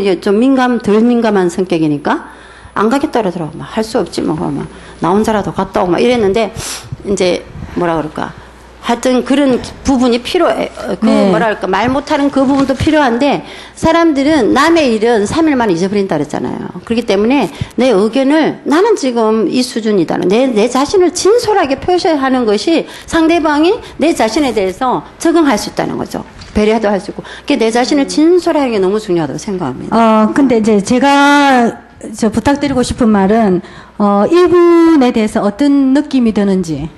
덜 민감한 성격이니까 안 가겠다 그러더라고. 할 수 없지 나 혼자라도 갔다 오고 이랬는데, 이제 뭐라 그럴까. 하여튼 그런 부분이 필요해. 말 못하는 그 부분도 필요한데, 사람들은 남의 일은 3일 만에 잊어버린다 그랬잖아요. 그렇기 때문에 내 의견을 나는 지금 이 수준이다. 내 자신을 진솔하게 표시하는 것이 상대방이 내 자신에 대해서 적응할 수 있다는 거죠. 배려도 할 수 있고. 내 자신을 진솔하게 하는 게 너무 중요하다고 생각합니다. 근데 이제 제가 부탁드리고 싶은 말은, 이분에 대해서 어떤 느낌이 드는지,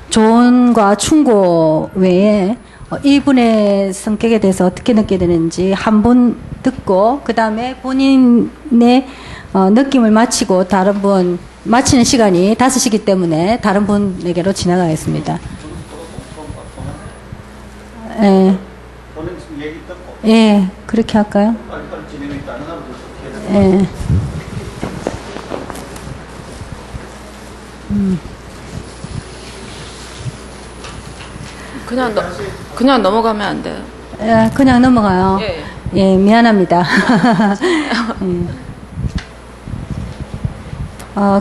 조언과 충고 외에 이분의 성격에 대해서 어떻게 느끼게 되는지 한 분 듣고, 그 다음에 본인의 느낌을 마치고 다른 분, 마치는 시간이 5시기 때문에 다른 분에게로 지나가겠습니다. 예. 예, 그렇게 할까요? 예. 그냥 넘어가면 안 돼요. 예, 그냥 넘어가요. 예. 예, 미안합니다.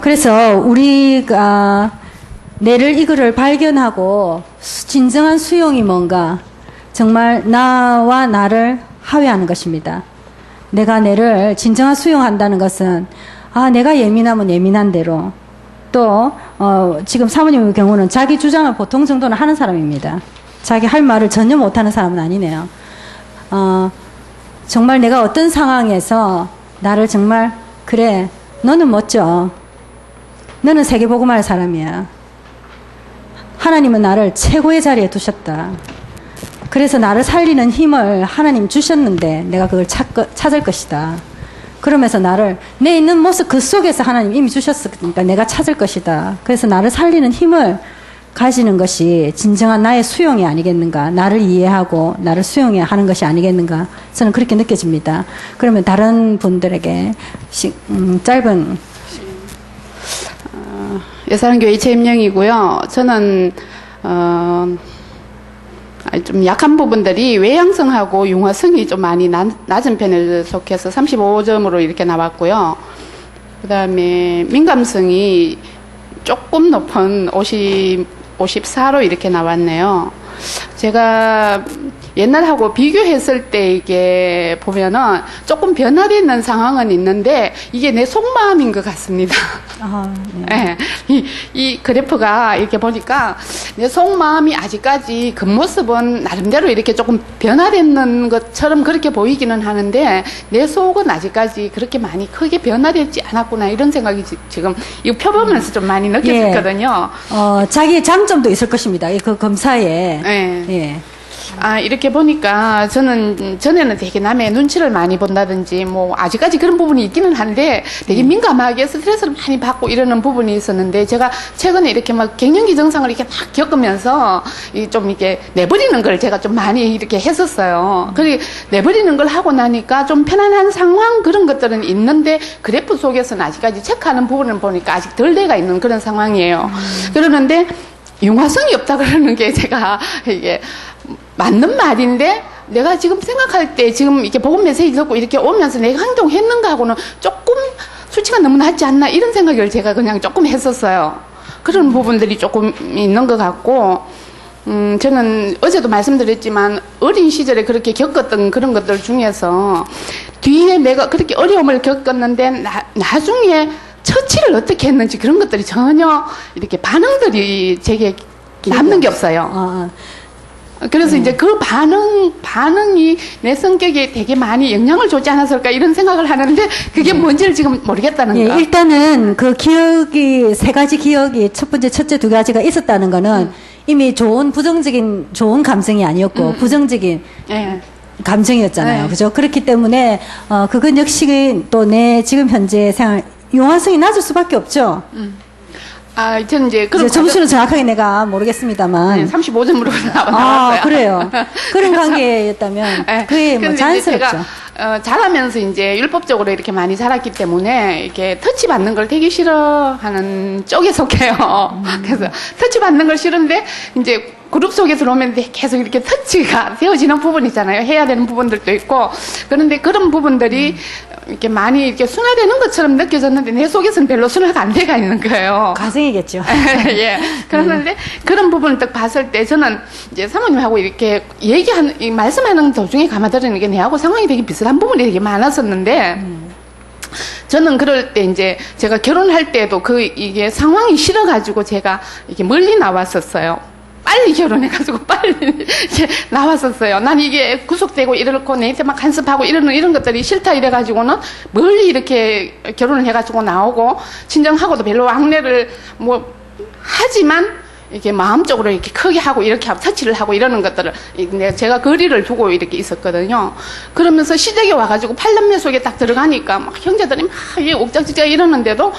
그래서 우리가 내를 이거를 발견하고 진정한 수용이 뭔가, 정말 나와 나를 하회하는 것입니다. 내가 내를 진정한 수용한다는 것은, 내가 예민하면 예민한 대로, 또 지금 사모님의 경우는 자기 주장을 보통 정도는 하는 사람입니다. 자기 할 말을 전혀 못하는 사람은 아니네요. 정말 내가 어떤 상황에서 나를 정말, 그래, 너는 멋져, 너는 세계복음할 사람이야, 하나님은 나를 최고의 자리에 두셨다, 그래서 나를 살리는 힘을 하나님 주셨는데 내가 그걸 찾을 것이다, 그러면서 나를, 내 있는 모습 그 속에서 하나님 이미 주셨으니까 내가 찾을 것이다, 그래서 나를 살리는 힘을 가지는 것이 진정한 나의 수용이 아니겠는가, 나를 이해하고 나를 수용해야 하는 것이 아니겠는가, 저는 그렇게 느껴집니다. 그러면 다른 분들에게 짧은 예사랑교회 이채임영이고요. 저는 좀 약한 부분들이 외향성하고 융화성이 좀 많이 낮은 편에 속해서 35점으로 이렇게 나왔고요. 그 다음에 민감성이 조금 높은 54로 이렇게 나왔네요. 제가 옛날하고 비교했을 때 이게 보면은 조금 변화되는 상황은 있는데 이게 내 속마음인 것 같습니다. 네. 이 그래프가 이렇게 보니까 내 속마음이 아직까지 겉모습은 나름대로 이렇게 조금 변화되는 것처럼 그렇게 보이기는 하는데 내 속은 아직까지 그렇게 많이 크게 변화되지 않았구나, 이런 생각이 지금 이거 펴보면서 좀 많이 느껴졌거든요. 예. 자기의 장점도 있을 것입니다. 그 검사에. 네. 예. 이렇게 보니까 저는 전에는 되게 남의 눈치를 많이 본다든지 뭐 아직까지 그런 부분이 있기는 한데 되게 민감하게 스트레스를 많이 받고 이러는 부분이 있었는데, 제가 최근에 이렇게 막 갱년기 증상을 이렇게 막 겪으면서 좀 이렇게 내버리는 걸 제가 좀 많이 이렇게 했었어요. 그리고 내버리는 걸 하고 나니까 좀 편안한 상황, 그런 것들은 있는데 그래프 속에서는 아직까지 체크하는 부분을 보니까 아직 덜 돼가 있는 그런 상황이에요. 그러는데 융화성이 없다 그러는 게 제가 이게 맞는 말인데, 내가 지금 생각할 때 지금 이렇게 복음 메시지 듣고 이렇게 오면서 내가 행동했는가 하고는 조금 수치가 너무 낮지 않나, 이런 생각을 제가 그냥 조금 했었어요. 그런 부분들이 조금 있는 것 같고, 저는 어제도 말씀드렸지만 어린 시절에 그렇게 겪었던 그런 것들 중에서 뒤에 내가 그렇게 어려움을 겪었는데 나중에 처치를 어떻게 했는지 그런 것들이 전혀 이렇게 반응들이 제게 남는 게 없어요. 그래서 이제 그 반응이 내 성격에 되게 많이 영향을 주지 않았을까, 이런 생각을 하는데 그게 뭔지를 지금 모르겠다는 거. 일단은 그 기억이, 3가지 기억이 첫째 2가지가 있었다는 거는 이미 좋은 좋은 감정이 아니었고 부정적인 감정이었잖아요. 그죠? 그렇기 때문에 그건 역시 또 내 지금 현재 생활 융화성이 낮을 수밖에 없죠. 저는 이제 점수는 정확하게 내가 모르겠습니다만 35점으로 나왔어요. 그래요. 그런 관계였다면 그게 뭐 자연스럽죠. 자라면서 이제 율법적으로 이렇게 많이 자랐기 때문에 이렇게 터치 받는 걸 되게 싫어하는 쪽에 속해요. 그래서 터치 받는 걸 싫은데 이제 그룹 속에 들어오면 계속 이렇게 터치가 되어지는 부분이잖아요. 해야 되는 부분들도 있고. 그런데 그런 부분들이 이렇게 많이 이렇게 순화되는 것처럼 느껴졌는데 내 속에서는 별로 순화가 안 돼가 있는 거예요. 가정이겠죠. 예. 그런데 그런 부분을 딱 봤을 때 저는 이제 사모님하고 이렇게 말씀하는 도중에 감아들이는 게 내하고 상황이 되게 비슷한 부분이 되게 많았었는데, 저는 그럴 때 이제 제가 결혼할 때도 이게 상황이 싫어가지고 제가 이렇게 멀리 나왔었어요. 빨리 결혼해가지고 빨리 이제 나왔었어요. 난 이게 구속되고 이렇고 내한테 막 간섭하고 이런 것들이 싫다 이래가지고는 멀리 이렇게 결혼을 해가지고 나오고 친정하고도 별로 왕래를 뭐 하지만 이렇게 마음적으로 이렇게 크게 하고 이렇게 하고 터치를 하고 이러는 것들을 제가 거리를 두고 이렇게 있었거든요. 그러면서 시댁에 와가지고 팔남매 속에 딱 들어가니까 막 형제들이 막 옥짝지짝 이러는데도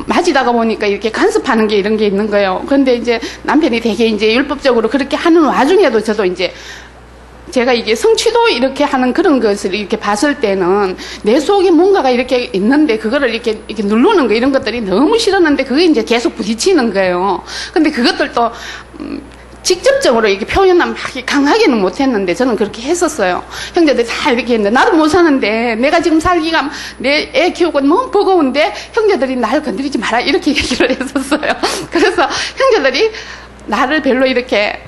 맞이다가 보니까 이렇게 간섭하는 게 이런 게 있는 거예요. 그런데 이제 남편이 되게 이제 율법적으로 그렇게 하는 와중에도 저도 이제 제가 이게 성취도 이렇게 하는 그런 것을 이렇게 봤을 때는 내 속에 뭔가가 이렇게 있는데 그거를 이렇게 누르는 거 이런 것들이 너무 싫었는데 그게 이제 계속 부딪히는 거예요. 근데 그것들도 직접적으로 이렇게 표현은 막 강하게는 못했는데 저는 그렇게 했었어요. 형제들이 다 이렇게 했는데 나도 못 사는데 내가 지금 살기가 내 애 키우고 너무 버거운데 형제들이 나를 건드리지 마라 이렇게 얘기를 했었어요. 그래서 형제들이 나를 별로 이렇게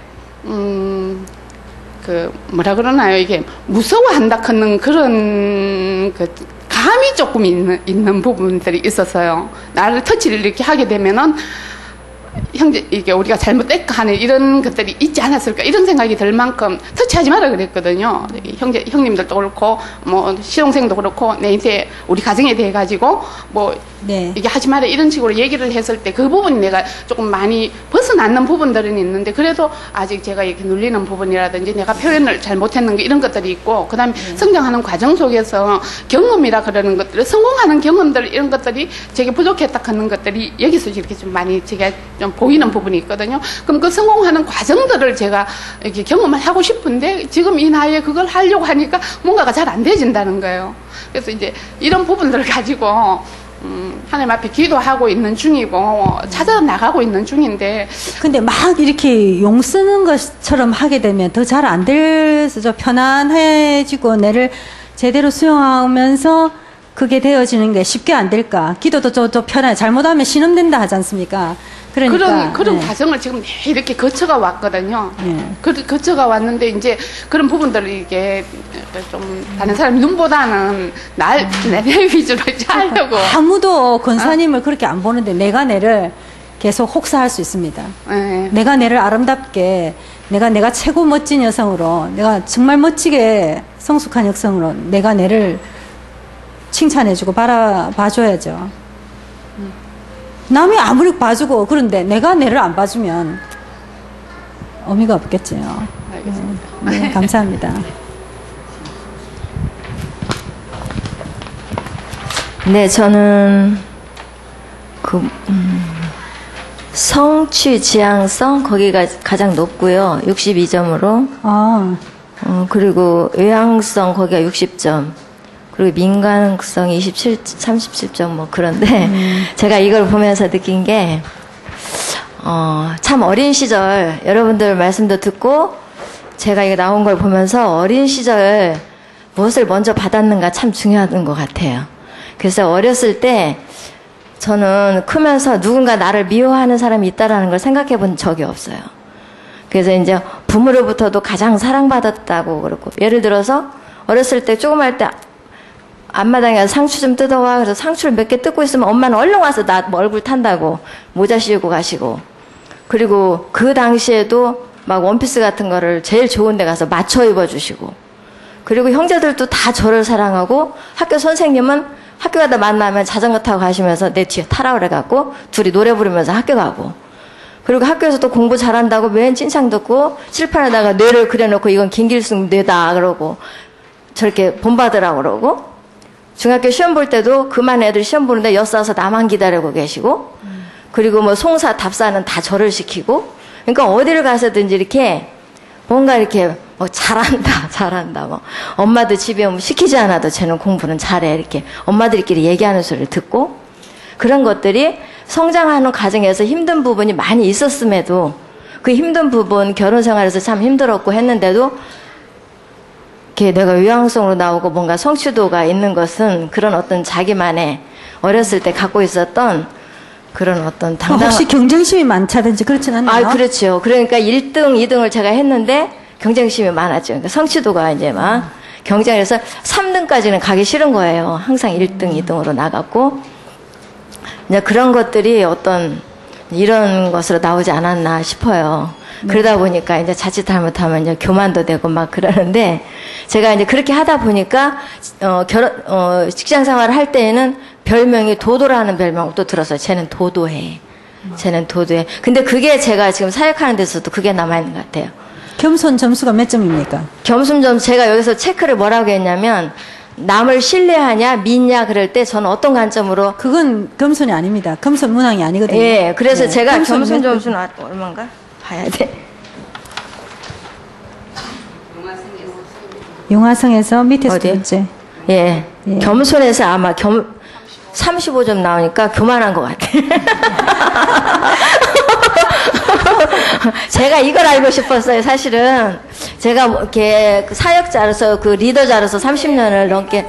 뭐라 그러나요? 이게 무서워한다 하는 그런 감이 조금 있는 부분들이 있었어요. 나를 터치를 이렇게 하게 되면은 형제, 이게 우리가 잘못됐까 하는 이런 것들이 있지 않았을까 이런 생각이 들 만큼 터치하지 마라 그랬거든요. 형님들도 그렇고 뭐 시동생도 그렇고 내 인생 우리 가정에 대해 가지고 뭐 네. 이게 하지 마라 이런 식으로 얘기를 했을 때 그 부분이 내가 조금 많이 벗어나는 부분들은 있는데 그래도 아직 제가 이렇게 눌리는 부분이라든지 내가 표현을 잘 못했는 게 이런 것들이 있고 그다음에 성장하는 과정 속에서 경험이라 그러는 것들 성공하는 경험들 이런 것들이 제게 부족했다 하는 것들이 여기서 이렇게 좀 많이 제가 좀 보이는 부분이 있거든요. 그럼 그 성공하는 과정들을 제가 이렇게 경험을 하고 싶은데 지금 이 나이에 그걸 하려고 하니까 뭔가가 잘 안 되진다는 거예요. 그래서 이제 이런 부분들을 가지고 하나님 앞에 기도하고 있는 중이고 찾아 나가고 있는 중인데 근데 막 이렇게 용 쓰는 것처럼 하게 되면 더 잘 안 돼서 편안해지고 내를 제대로 수용하면서 그게 되어지는 게 쉽게 안 될까? 기도도 좀 편해. 잘못하면 신음된다 하지 않습니까? 그러니까 그런 네. 과정을 지금 이렇게 거쳐가 왔거든요. 네. 거쳐가 왔는데 이제 그런 부분들을 이게 좀 다른 사람 눈보다는 내 위주로 이제 하려고. 아무도 권사님을 그렇게 안 보는데 내가 내를 계속 혹사할 수 있습니다. 네. 내가 내를 아름답게 내가 최고 멋진 여성으로 내가 정말 멋지게 성숙한 여성으로 내가 내를 칭찬해주고 봐줘야죠. 남이 아무리 봐주고 그런데 내가 내를 안 봐주면 의미가 없겠죠. 알겠습니다. 네, 감사합니다. 네, 저는 성취 지향성 거기가 가장 높고요. 62점으로. 그리고 외향성 거기가 60점. 그리고 민감성 37점 뭐 그런데 제가 이걸 보면서 느낀 게 참 어린 시절 여러분들 말씀도 듣고 제가 이거 나온 걸 보면서 어린 시절 무엇을 먼저 받았는가 참 중요한 것 같아요. 그래서 어렸을 때 저는 크면서 누군가 나를 미워하는 사람이 있다라는 걸 생각해 본 적이 없어요. 그래서 이제 부모로부터도 가장 사랑받았다고 그러고 예를 들어서 어렸을 때 조그만 때 앞마당에 가서 상추 좀 뜯어와. 그래서 상추를 몇 개 뜯고 있으면 엄마는 얼른 와서 나 얼굴 탄다고 모자 씌우고 가시고. 그리고 그 당시에도 막 원피스 같은 거를 제일 좋은 데 가서 맞춰 입어주시고. 그리고 형제들도 다 저를 사랑하고 학교 선생님은 학교 가다 만나면 자전거 타고 가시면서 내 뒤에 타라 그래갖고 둘이 노래 부르면서 학교 가고. 그리고 학교에서 또 공부 잘한다고 맨 칭찬 듣고 칠판에다가 뇌를 그려놓고 이건 김길숙 뇌다 그러고 저렇게 본받으라고 그러고. 중학교 시험 볼 때도 그만 애들 시험 보는데 엿사서 나만 기다리고 계시고 그리고 뭐 송사 답사는 다 저를 시키고 그러니까 어디를 가서든지 이렇게 뭔가 이렇게 뭐 잘한다 뭐 엄마도 집에 오면 시키지 않아도 쟤는 공부는 잘해 이렇게 엄마들끼리 얘기하는 소리를 듣고 그런 것들이 성장하는 과정에서 힘든 부분이 많이 있었음에도 그 힘든 부분 결혼 생활에서 참 힘들었고 했는데도 이렇게 내가 외향성으로 나오고 뭔가 성취도가 있는 것은 그런 어떤 자기만의 어렸을 때 갖고 있었던 그런 어떤 당당한 혹시 경쟁심이 많다든지 그렇진 않나요? 그렇죠. 그러니까 1등, 2등을 제가 했는데 경쟁심이 많았죠. 그러니까 성취도가 이제 막 경쟁해서 3등까지는 가기 싫은 거예요. 항상 1등, 2등으로 나갔고 이제 그런 것들이 어떤 이런 것으로 나오지 않았나 싶어요. 그러다 보니까 이제 자칫 잘못하면 이제 교만도 되고 막 그러는데 제가 이제 그렇게 하다 보니까 직장 생활을 할 때에는 별명이 도도라는 별명을 또 들었어요. 쟤는 도도해. 쟤는 도도해. 근데 그게 제가 지금 사역하는 데서도 그게 남아있는 것 같아요. 겸손 점수가 몇 점입니까? 겸손 점 제가 여기서 체크를 뭐라고 했냐면 남을 신뢰하냐 믿냐 그럴 때 저는 어떤 관점으로 그건 겸손이 아닙니다. 겸손 문항이 아니거든요. 예, 그래서 네, 제가 겸손 점수는 얼마인가 봐야 돼. 용화성에서 밑에서 두 번째. 예. 겸손에서 아마 35점 나오니까 교만한 것 같아. 제가 이걸 알고 싶었어요. 사실은 제가 뭐 이렇게 사역자로서 그 리더자로서 30년을 넘게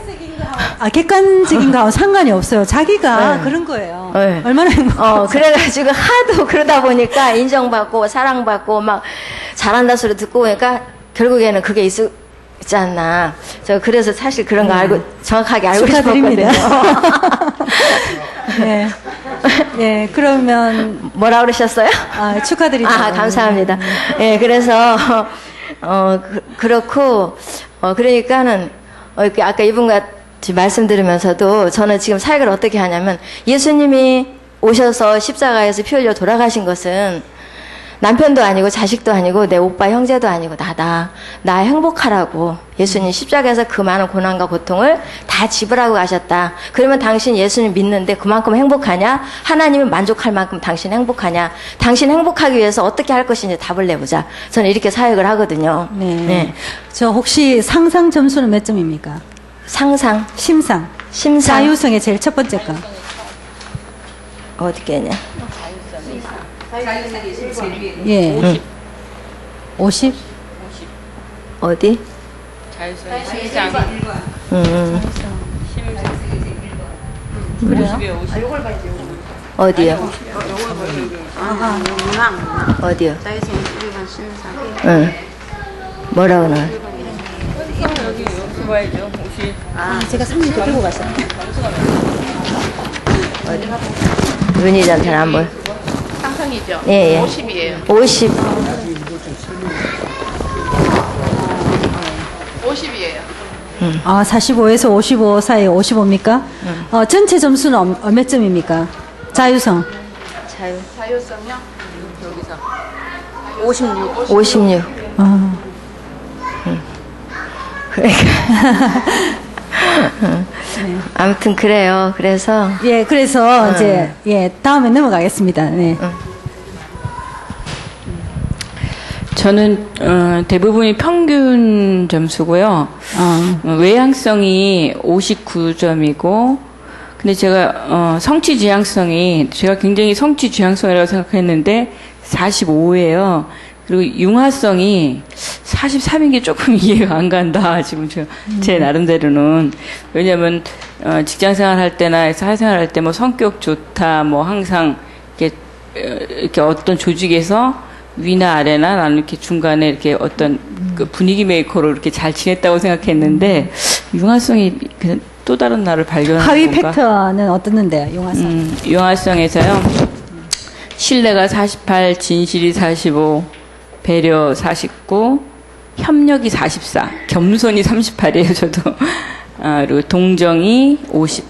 객관적인 거하고 상관이 없어요. 자기가 그런 거예요. 얼마나 행복한지. 그래가지고 하도 그러다 보니까 인정받고 사랑받고 막 잘한다 소리 듣고 보니까 결국에는 그게 있지 않나. 저 그래서 사실 그런 거 알고 정확하게 알고 축하드립니다. 싶었거든요. 네. 예, 그러면 뭐라 그러셨어요? 축하드립니다. 감사합니다. 예, 그래서 그렇고 그러니까는 이렇게 아까 이분같이 말씀 들으면서도 저는 지금 사역을 어떻게 하냐면 예수님이 오셔서 십자가에서 피 흘려 돌아가신 것은 남편도 아니고 자식도 아니고 내 오빠 형제도 아니고 나다. 나 행복하라고. 예수님 십자가에서 그 많은 고난과 고통을 다 지불하고 가셨다. 그러면 당신 예수님 믿는데 그만큼 행복하냐? 하나님이 만족할 만큼 당신 행복하냐? 당신 행복하기 위해서 어떻게 할 것인지 답을 내보자. 저는 이렇게 사역을 하거든요. 네. 저 혹시 상상 점수는 몇 점입니까? 상상? 심상. 자유성의 제일 첫 번째 거. 어디 겠냐? 예. 50? 어디? 심상. 그래요? 어디요? 어디요? 응. 뭐라고 나와? 여기 봐야죠. 50. 제가 3년 들고 갔어요. 어디? 눈이 잘 안 보여. 상상이죠? 예. 50이에요. 50. 50이에요. 45에서 55 사이 55입니까? 전체 점수는 몇 점입니까? 자유성. 자유성요? 여기서 56. 그러니까 아무튼 그래요. 그래서 그래서 이제 다음에 넘어가겠습니다. 네. 저는 대부분이 평균 점수고요. 외향성이 59점이고, 근데 제가 성취 지향성이 제가 굉장히 성취 지향성이라고 생각했는데 45예요. 그리고 융화성이 43인 게 조금 이해가 안 간다. 지금 제 나름대로는. 왜냐면, 직장생활 할 때나 사회생활 할 때 뭐 성격 좋다, 뭐 항상 이렇게 어떤 조직에서 위나 아래나 나는 이렇게 중간에 이렇게 어떤 그 분위기 메이커로 이렇게 잘 지냈다고 생각했는데, 융화성이 그냥 또 다른 나를 발견하는 하위 건가? 팩터는 어떻는데요, 융화성? 융화성에서요. 신뢰가 48, 진실이 45, 배려 49, 협력이 44, 겸손이 38이에요, 저도. 그리고 동정이 50.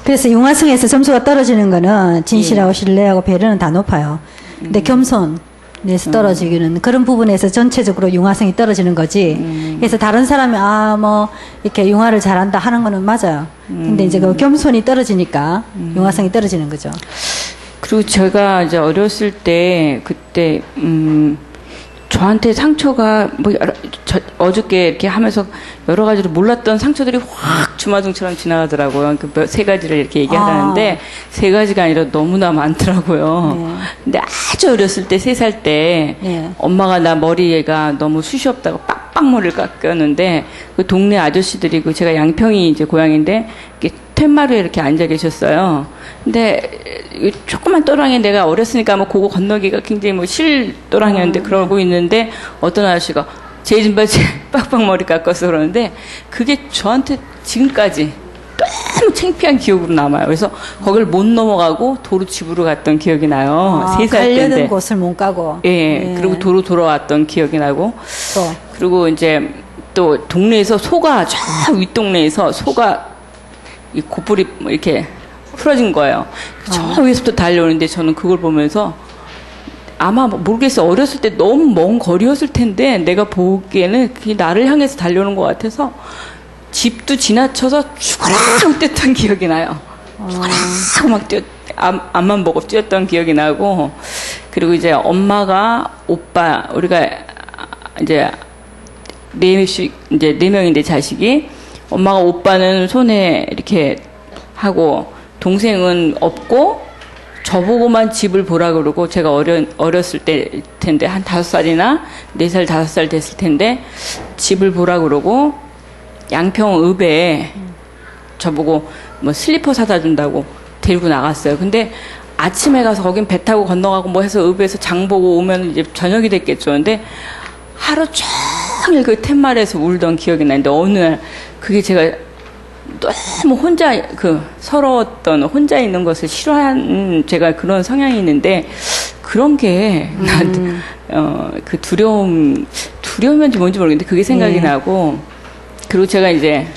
그래서 융화성에서 점수가 떨어지는 거는 진실하고 신뢰하고 배려는 다 높아요. 근데 겸손에서 떨어지기는 그런 부분에서 전체적으로 융화성이 떨어지는 거지. 그래서 다른 사람이 뭐 이렇게 융화를 잘한다 하는 거는 맞아요. 근데 이제 그 겸손이 떨어지니까 융화성이 떨어지는 거죠. 그리고 제가 이제 어렸을 때 그때 저한테 상처가 뭐 어저께 이렇게 하면서 여러 가지로 몰랐던 상처들이 확 주마등처럼 지나가더라고요. 그 세 가지를 이렇게 얘기하라는데 세 가지가 아니라 너무나 많더라고요. 근데 아주 어렸을 때 3살 때 엄마가 나 머리가 너무 숱이 없다고 빡빡 머리를 깎였는데 그 동네 아저씨들이 제가 양평이 이제 고향인데 이렇게 텐마루에 이렇게 앉아 계셨어요. 근데 조그만 또랑이 내가 어렸으니까 뭐 그거 건너기가 굉장히 뭐 실또랑이었는데 그러고 있는데 어떤 아저씨가 제 진바지 빡빡 머리 깎아서 그러는데 그게 저한테 지금까지 너무 창피한 기억으로 남아요. 그래서 거길 못 넘어가고 도로 집으로 갔던 기억이 나요. 3살 때인데. 가려는 곳을 못 가고. 예. 그리고 도로 돌아왔던 기억이 나고. 또. 그리고 이제 또 동네에서 소가 저 윗동네에서 소가 이 고뿔이 이렇게 풀어진 거예요. 저 위에서부터 달려오는데 저는 그걸 보면서 아마 모르겠어요. 어렸을 때 너무 먼 거리였을 텐데 내가 보기에는 그게 나를 향해서 달려오는 것 같아서 집도 지나쳐서 죽어라 하고 뛰었던 기억이 나요. 죽어라 하고 막 앞만 보고 뛰었던 기억이 나고, 그리고 이제 엄마가 오빠, 우리가 이제 네 명인데 자식이, 엄마가 오빠는 손에 이렇게 하고 동생은 없고 저보고만 집을 보라 그러고, 제가 어렸을 때 텐데 한 5살이나 4살 5살 됐을 텐데 집을 보라 그러고 양평읍에 저보고 뭐 슬리퍼 사다 준다고 데리고 나갔어요. 근데 아침에 가서 거긴 배 타고 건너가고 뭐 해서 읍에서 장 보고 오면 이제 저녁이 됐겠죠. 근데 하루 종일 그 툇말에서 울던 기억이 나는데, 어느 날 그게 제가 너무 혼자 서러웠던, 혼자 있는 것을 싫어하는 제가 그런 성향이 있는데, 그런 게 나한테 그 두려움인지 뭔지 모르겠는데 그게 생각이 나고, 그리고 제가 이제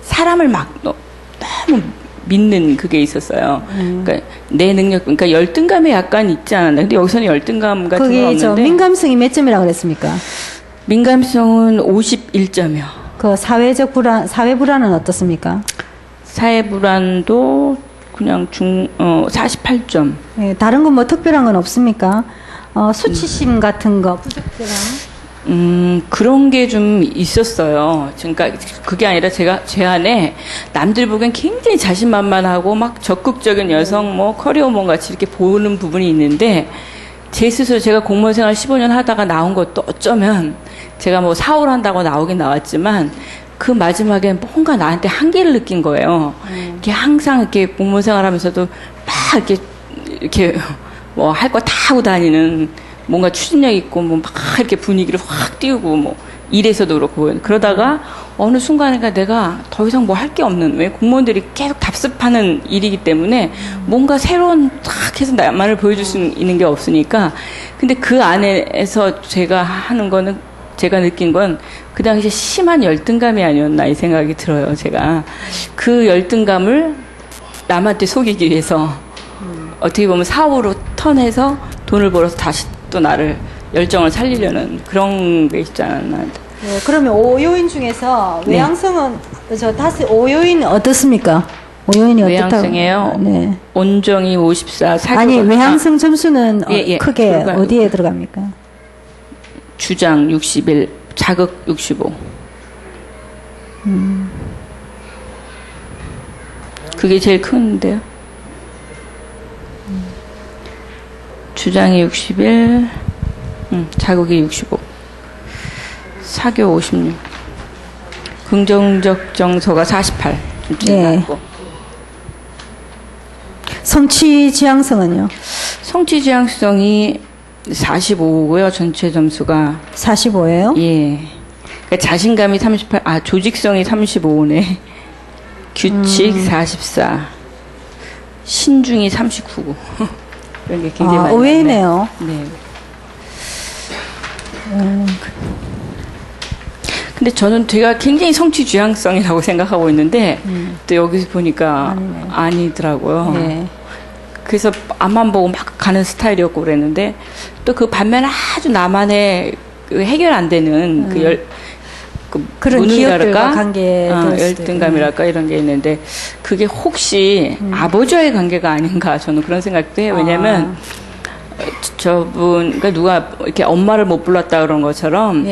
사람을 막 너무 믿는 그게 있었어요. 그러니까 내 능력, 그러니까 열등감이 약간 있지 않았나. 근데 여기서는 열등감 같은 건 없는데. 거기 민감성이 몇 점이라고 그랬습니까? 민감성은 51점이요. 그 사회 불안은 어떻습니까? 사회 불안도 그냥 48점. 네, 다른 건 뭐 특별한 건 없습니까? 수치심 같은 거, 부족함? 그런 게 좀 있었어요. 그러니까 그게 아니라 제 안에 남들 보기엔 굉장히 자신만만하고 막 적극적인 여성, 뭐 커리어몬 같이 이렇게 보는 부분이 있는데, 제 스스로 제가 공무원 생활 15년 하다가 나온 것도 어쩌면 제가 뭐 사업을 한다고 나오긴 나왔지만 그 마지막에 뭔가 나한테 한계를 느낀 거예요. 이렇게 항상 이렇게 공무원 생활하면서도 막 이렇게 뭐 할 거 다 하고 다니는, 뭔가 추진력 있고 뭐 막 이렇게 분위기를 확 띄우고, 뭐 일에서도 그렇고, 그러다가 어느 순간에 내가 더 이상 뭐 할 게 없는, 왜 공무원들이 계속 답습하는 일이기 때문에 뭔가 새로운 탁 해서 나만을 보여줄 수 있는 게 없으니까. 근데 그 안에서 제가 하는 거는, 제가 느낀 건 그 당시에 심한 열등감이 아니었나 이 생각이 들어요. 제가 그 열등감을 남한테 속이기 위해서 어떻게 보면 사업으로 턴해서 돈을 벌어서 다시 또 나를 열정을 살리려는 그런 게 있지 않았나. 네, 그러면 5요인 중에서 외향성은 다시 5요인 어떻습니까? 5요인이 어떻다고? 외향성이에요? 네. 온정이 54, 사교가. 아니, 외향성 점수는 예. 크게 어디에 들어갑니까? 주장 61, 자극 65. 그게 제일 큰데요. 주장이 61, 자극이 65, 사교 56, 긍정적 정서가 48. 네. 성취 지향성은요? 성취 지향성이 45고요. 전체 점수가 45예요? 예. 그러니까 자신감이 38. 조직성이 35네. 규칙 44. 신중이 39고. 이런 게 굉장히 많이 의외네요. 네. 근데 저는 제가 굉장히 성취 지향성이라고 생각하고 있는데 또 여기서 보니까 아니더라고요. 네. 그래서 앞만 보고 막 가는 스타일이었고 그랬는데, 또 그 반면에 아주 나만의 그 해결 안 되는 그런 기억들과 관계 열등감이랄까 이런 게 있는데, 그게 혹시 아버지와의 관계가 아닌가, 저는 그런 생각도 해요. 왜냐면 그러니까 누가 이렇게 엄마를 못 불렀다 그런 것처럼,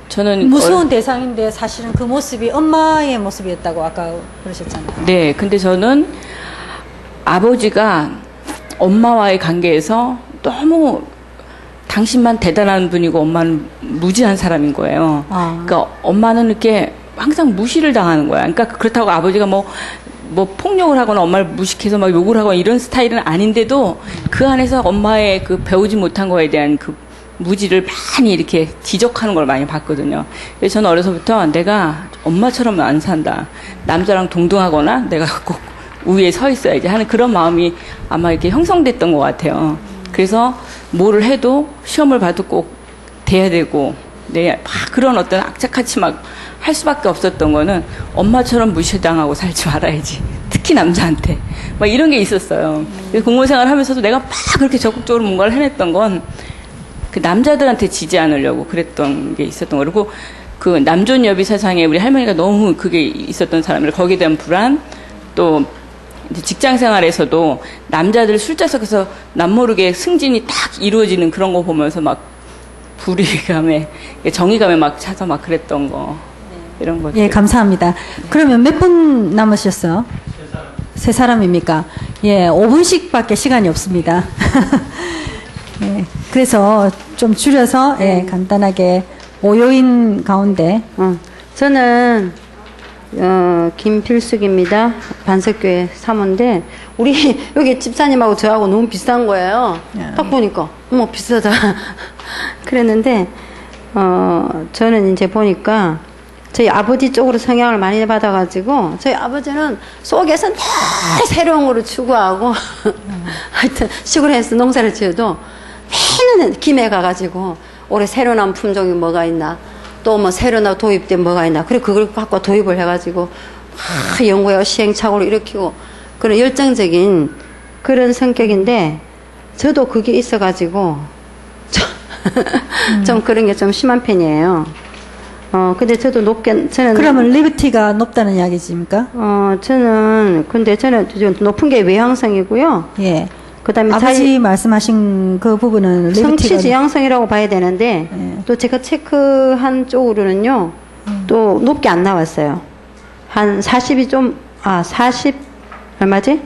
저는 무서운 대상인데 사실은 그 모습이 엄마의 모습이었다고 아까 그러셨잖아요. 네, 근데 저는 아버지가 엄마와의 관계에서 너무 당신만 대단한 분이고 엄마는 무지한 사람인 거예요. 그러니까 엄마는 이렇게 항상 무시를 당하는 거야. 그러니까 그렇다고 아버지가 뭐 폭력을 하거나 엄마를 무식해서 막 욕을 하거나 이런 스타일은 아닌데도 그 안에서 엄마의 그 배우지 못한 거에 대한 그 무지를 많이 이렇게 지적하는 걸 많이 봤거든요. 그래서 저는 어려서부터 내가 엄마처럼은 안 산다. 남자랑 동등하거나 내가 꼭 위에 서 있어야지 하는 그런 마음이 아마 이렇게 형성됐던 것 같아요. 그래서 뭐를 해도 시험을 봐도 꼭 돼야 되고, 막 그런 어떤 악착같이 막 할 수밖에 없었던 거는 엄마처럼 무시당하고 살지 말아야지. 특히 남자한테. 막 이런 게 있었어요. 그래서 공무원 생활 하면서도 내가 막 그렇게 적극적으로 뭔가를 해냈던 건 그 남자들한테 지지 않으려고 그랬던 게 있었던 거. 그리고 그 남존여비 세상에 우리 할머니가 너무 그게 있었던 사람들, 거기에 대한 불안, 또 직장 생활에서도 남자들 술자석에서 남모르게 승진이 딱 이루어지는 그런 거 보면서 막 불의감에, 정의감에 막 차서 막 그랬던 거. 이런 거. 예, 감사합니다. 그러면 몇 분 남으셨어요? 세 사람입니까? 예, 5분씩밖에 시간이 없습니다. 예, 그래서 좀 줄여서 예, 간단하게 5요인 가운데. 저는 김필숙입니다. 반석교회 사모인데 우리 여기 집사님하고 저하고 너무 비슷한 거예요. 딱 보니까 어머 비슷하다. 그랬는데 저는 이제 보니까 저희 아버지 쪽으로 성향을 많이 받아가지고 저희 아버지는 속에서 늘 새로운 거를 추구하고 하여튼 시골에서 농사를 지어도 매년 김해 가가지고 올해 새로 나온 품종이 뭐가 있나, 또 뭐 새로 나 도입된 뭐가 있나, 그래 그걸 갖고 도입을 해가지고 막 연구하고 시행착오를 일으키고 그런 열정적인 그런 성격인데 저도 그게 있어가지고 좀 그런 게 좀 심한 편이에요. 근데 저는 그러면 리버티가 높다는 이야기입니까? 근데 저는 높은 게 외향성이고요. 예. 그다음에 아버지 말씀하신 그 부분은 성취 지향성이라고 봐야 되는데, 예. 또 제가 체크한 쪽으로는요, 또 높게 안 나왔어요. 한 40이 40, 얼마지?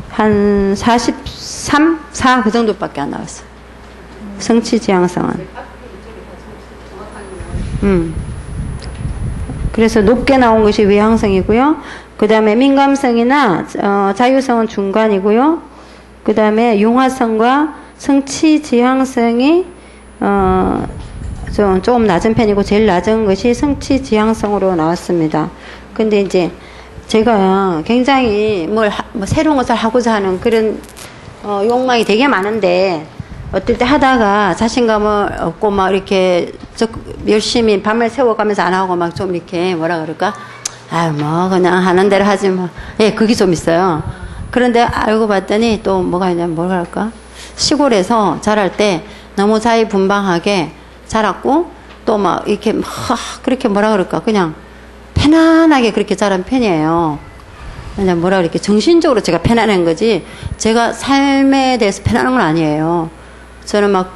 한 43, 4 그 정도밖에 안 나왔어요. 성취 지향성은. 그래서 높게 나온 것이 외향성이고요. 그 다음에 민감성이나 자유성은 중간이고요. 그 다음에 용화성과 성취 지향성이 조금 낮은 편이고 제일 낮은 것이 성취 지향성으로 나왔습니다. 근데 이제 제가 굉장히 새로운 것을 하고자 하는 그런 욕망이 되게 많은데 어떨 때 하다가 자신감을 얻고 막 이렇게 열심히 밤을 새워가면서 안 하고 막 좀 이렇게 뭐라 그럴까? 뭐 그냥 하는 대로 하지 뭐. 예, 그게 좀 있어요. 그런데 알고 봤더니 또 뭐가 있냐면 뭐라 할까? 시골에서 자랄 때 너무 자유분방하게 자랐고 또 막 이렇게 막 그렇게 뭐라 그럴까? 그냥 편안하게 그렇게 자란 편이에요. 그냥 뭐라 그럴까? 정신적으로 제가 편안한 거지 제가 삶에 대해서 편안한 건 아니에요. 저는 막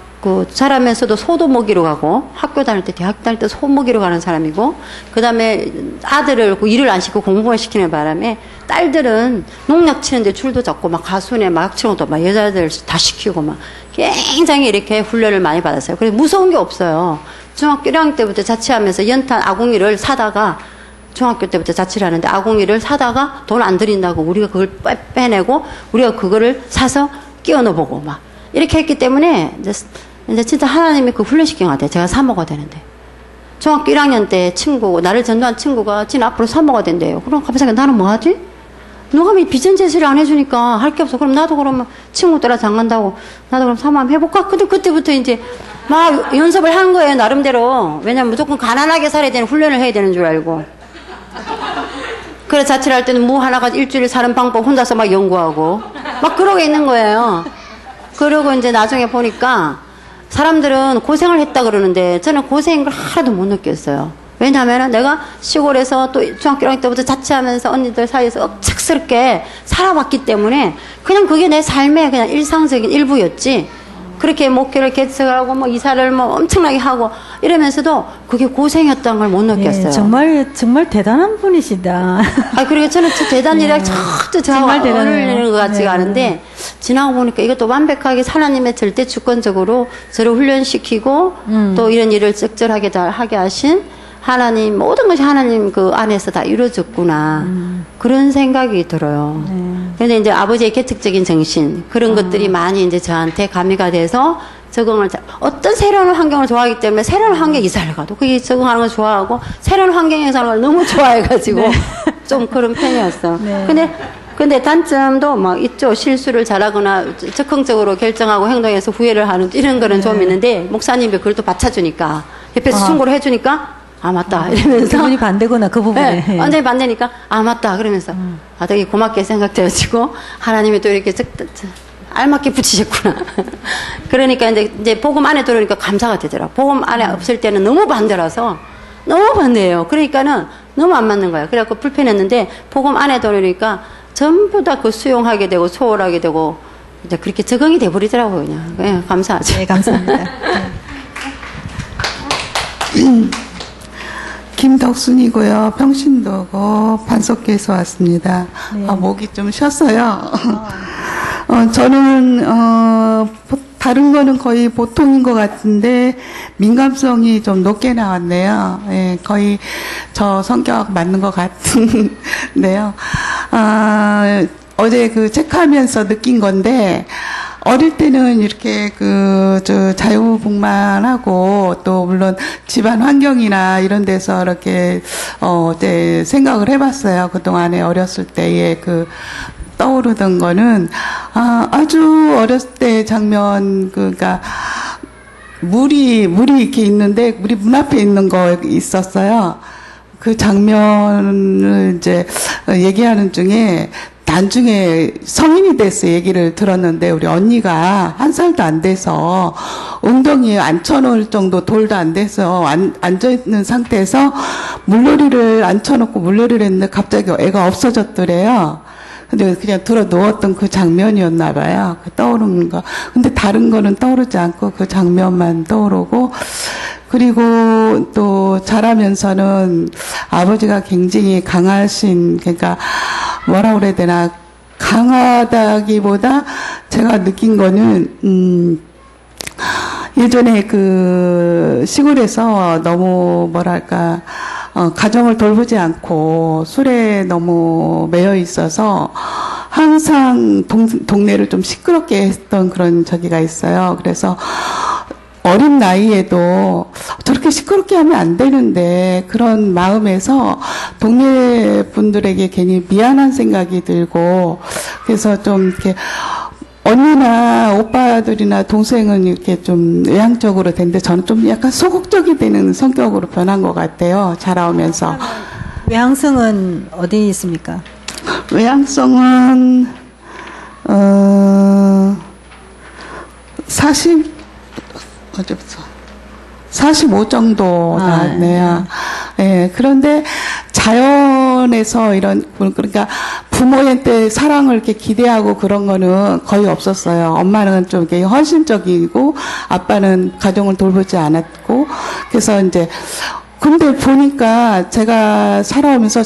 자라면서도 소도 먹이러 가고 학교 다닐 때 대학 다닐 때 소 먹이러 가는 사람이고 그 다음에 아들을 일을 안 시키고 공부만 시키는 바람에 딸들은 농약 치는데 줄도 잡고 막 가순에 막 치는 것도 막 여자들 다 시키고 막 굉장히 이렇게 훈련을 많이 받았어요. 그래서 무서운 게 없어요. 중학교 1학년 때부터 자취하면서 연탄 아궁이를 사다가 중학교 때부터 자취를 하는데 아궁이를 사다가 돈 안 들인다고 우리가 그걸 빼내고 우리가 그거를 사서 끼워 넣어보고 막 이렇게 했기 때문에 이제 진짜 하나님이 그 훈련시킨 것 같아요. 제가 사모가 되는데. 중학교 1학년 때 나를 전도한 친구가 진 앞으로 사모가 된대요. 그럼 갑자기 나는 뭐 하지? 누가 비전 제시를 안 해주니까 할 게 없어. 그럼 나도 그러면 친구 따라 장간다고 나도 그럼 사모 한번 해볼까? 근데 그때부터 이제 막 연습을 한 거예요. 나름대로. 왜냐면 무조건 가난하게 살아야 되는 훈련을 해야 되는 줄 알고. 그래 자취를 할 때는 무 하나가 일주일 사는 방법 혼자서 막 연구하고 막 그러고 있는 거예요. 그러고 이제 나중에 보니까 사람들은 고생을 했다 그러는데 저는 고생인 걸 하나도 못 느꼈어요. 왜냐하면 내가 시골에서 또 중학교 1학년 때부터 자취하면서 언니들 사이에서 억척스럽게 살아왔기 때문에 그냥 그게 내 삶의 그냥 일상적인 일부였지. 그렇게 목회를 개척하고 뭐 이사를 뭐 엄청나게 하고 이러면서도 그게 고생이었다는 걸 못 느꼈어요. 예, 정말 대단한 분이시다. 그리고 저는 대단이라 절대 저하고 어울리는 것 같지가 않은데 지나고 보니까 이것도 완벽하게 하나님의 절대 주권적으로 저를 훈련시키고 또 이런 일을 적절하게 다 하게 하신 하나님, 모든 것이 하나님 그 안에서 다 이루어졌구나. 그런 생각이 들어요. 근데 이제 아버지의 개척적인 정신, 그런 것들이 많이 이제 저한테 가미가 돼서 어떤 새로운 환경을 좋아하기 때문에 새로운 환경에 이사를 가도 그게 적응하는 걸 좋아하고 새로운 환경에 사는 걸 너무 좋아해가지고 좀 그런 편이었어. 네. 근데 단점도 막 있죠. 실수를 잘하거나 적극적으로 결정하고 행동해서 후회를 하는 이런 거는 좀 있는데 목사님이 그걸 또 받쳐주니까 옆에서 충고를 해주니까 아 맞다 이러면서 그분이 반대구나 그 부분에. 네, 완전히 반대니까 아 맞다 그러면서 아 되게 고맙게 생각되어지고 하나님이 또 이렇게 알맞게 붙이셨구나. 그러니까 이제 복음 안에 들어오니까 감사가 되더라. 복음 안에 없을 때는 너무 반대라서 너무 반대예요. 그러니까는 너무 안 맞는 거야. 그래갖고 불편했는데 복음 안에 들어오니까 전부 다 그 수용하게 되고 소홀하게 되고 이제 그렇게 적응이 돼버리더라고요. 그냥 네, 감사하죠. 네, 감사합니다. 김덕순이고요. 평신도고 반석교에서 왔습니다. 네. 목이 좀 쉬었어요. 저는 다른 거는 거의 보통인 것 같은데 민감성이 좀 높게 나왔네요. 예, 거의 저 성격 맞는 것 같은데요. 어제 그 체크하면서 느낀 건데 어릴 때는 이렇게 자유분만하고 또 물론 집안 환경이나 이런 데서 이렇게 이제 생각을 해봤어요. 그동안에 어렸을 때의 떠오르던 거는 아주 어렸을 때 장면 그러니까 물이 이렇게 있는데 물이 문 앞에 있는 거 있었어요. 그 장면을 이제 얘기하는 중에 나중에 성인이 돼서 얘기를 들었는데 우리 언니가 1살도 안 돼서 엉덩이에 앉혀놓을 정도 돌도 안 돼서 앉아있는 상태에서 물놀이를 앉혀놓고 물놀이를 했는데 갑자기 애가 없어졌더래요. 근데 그냥 들어 누웠던 그 장면이었나 봐요. 떠오르는 거. 근데 다른 거는 떠오르지 않고 그 장면만 떠오르고 그리고 또 자라면서는 아버지가 굉장히 강하신 그러니까 뭐라 그래야 되나 강하다기보다 제가 느낀 거는 예전에 그 시골에서 너무 뭐랄까 가정을 돌보지 않고 술에 너무 매여 있어서 항상 동네를 좀 시끄럽게 했던 그런 저기가 있어요. 그래서 어린 나이에도 저렇게 시끄럽게 하면 안 되는데 그런 마음에서 동네 분들에게 괜히 미안한 생각이 들고 그래서 좀 이렇게 언니나 오빠들이나 동생은 이렇게 좀 외향적으로 됐는데 저는 좀 약간 소극적이 되는 성격으로 변한 것 같아요. 자라오면서. 외향성은 어디 있습니까? 외향성은 45 정도 나왔네요. 예, 그런데 자연에서 이런, 그러니까 부모한테 사랑을 이렇게 기대하고 그런 거는 거의 없었어요. 엄마는 좀 이렇게 헌신적이고, 아빠는 가정을 돌보지 않았고, 그래서 이제, 근데 보니까 제가 살아오면서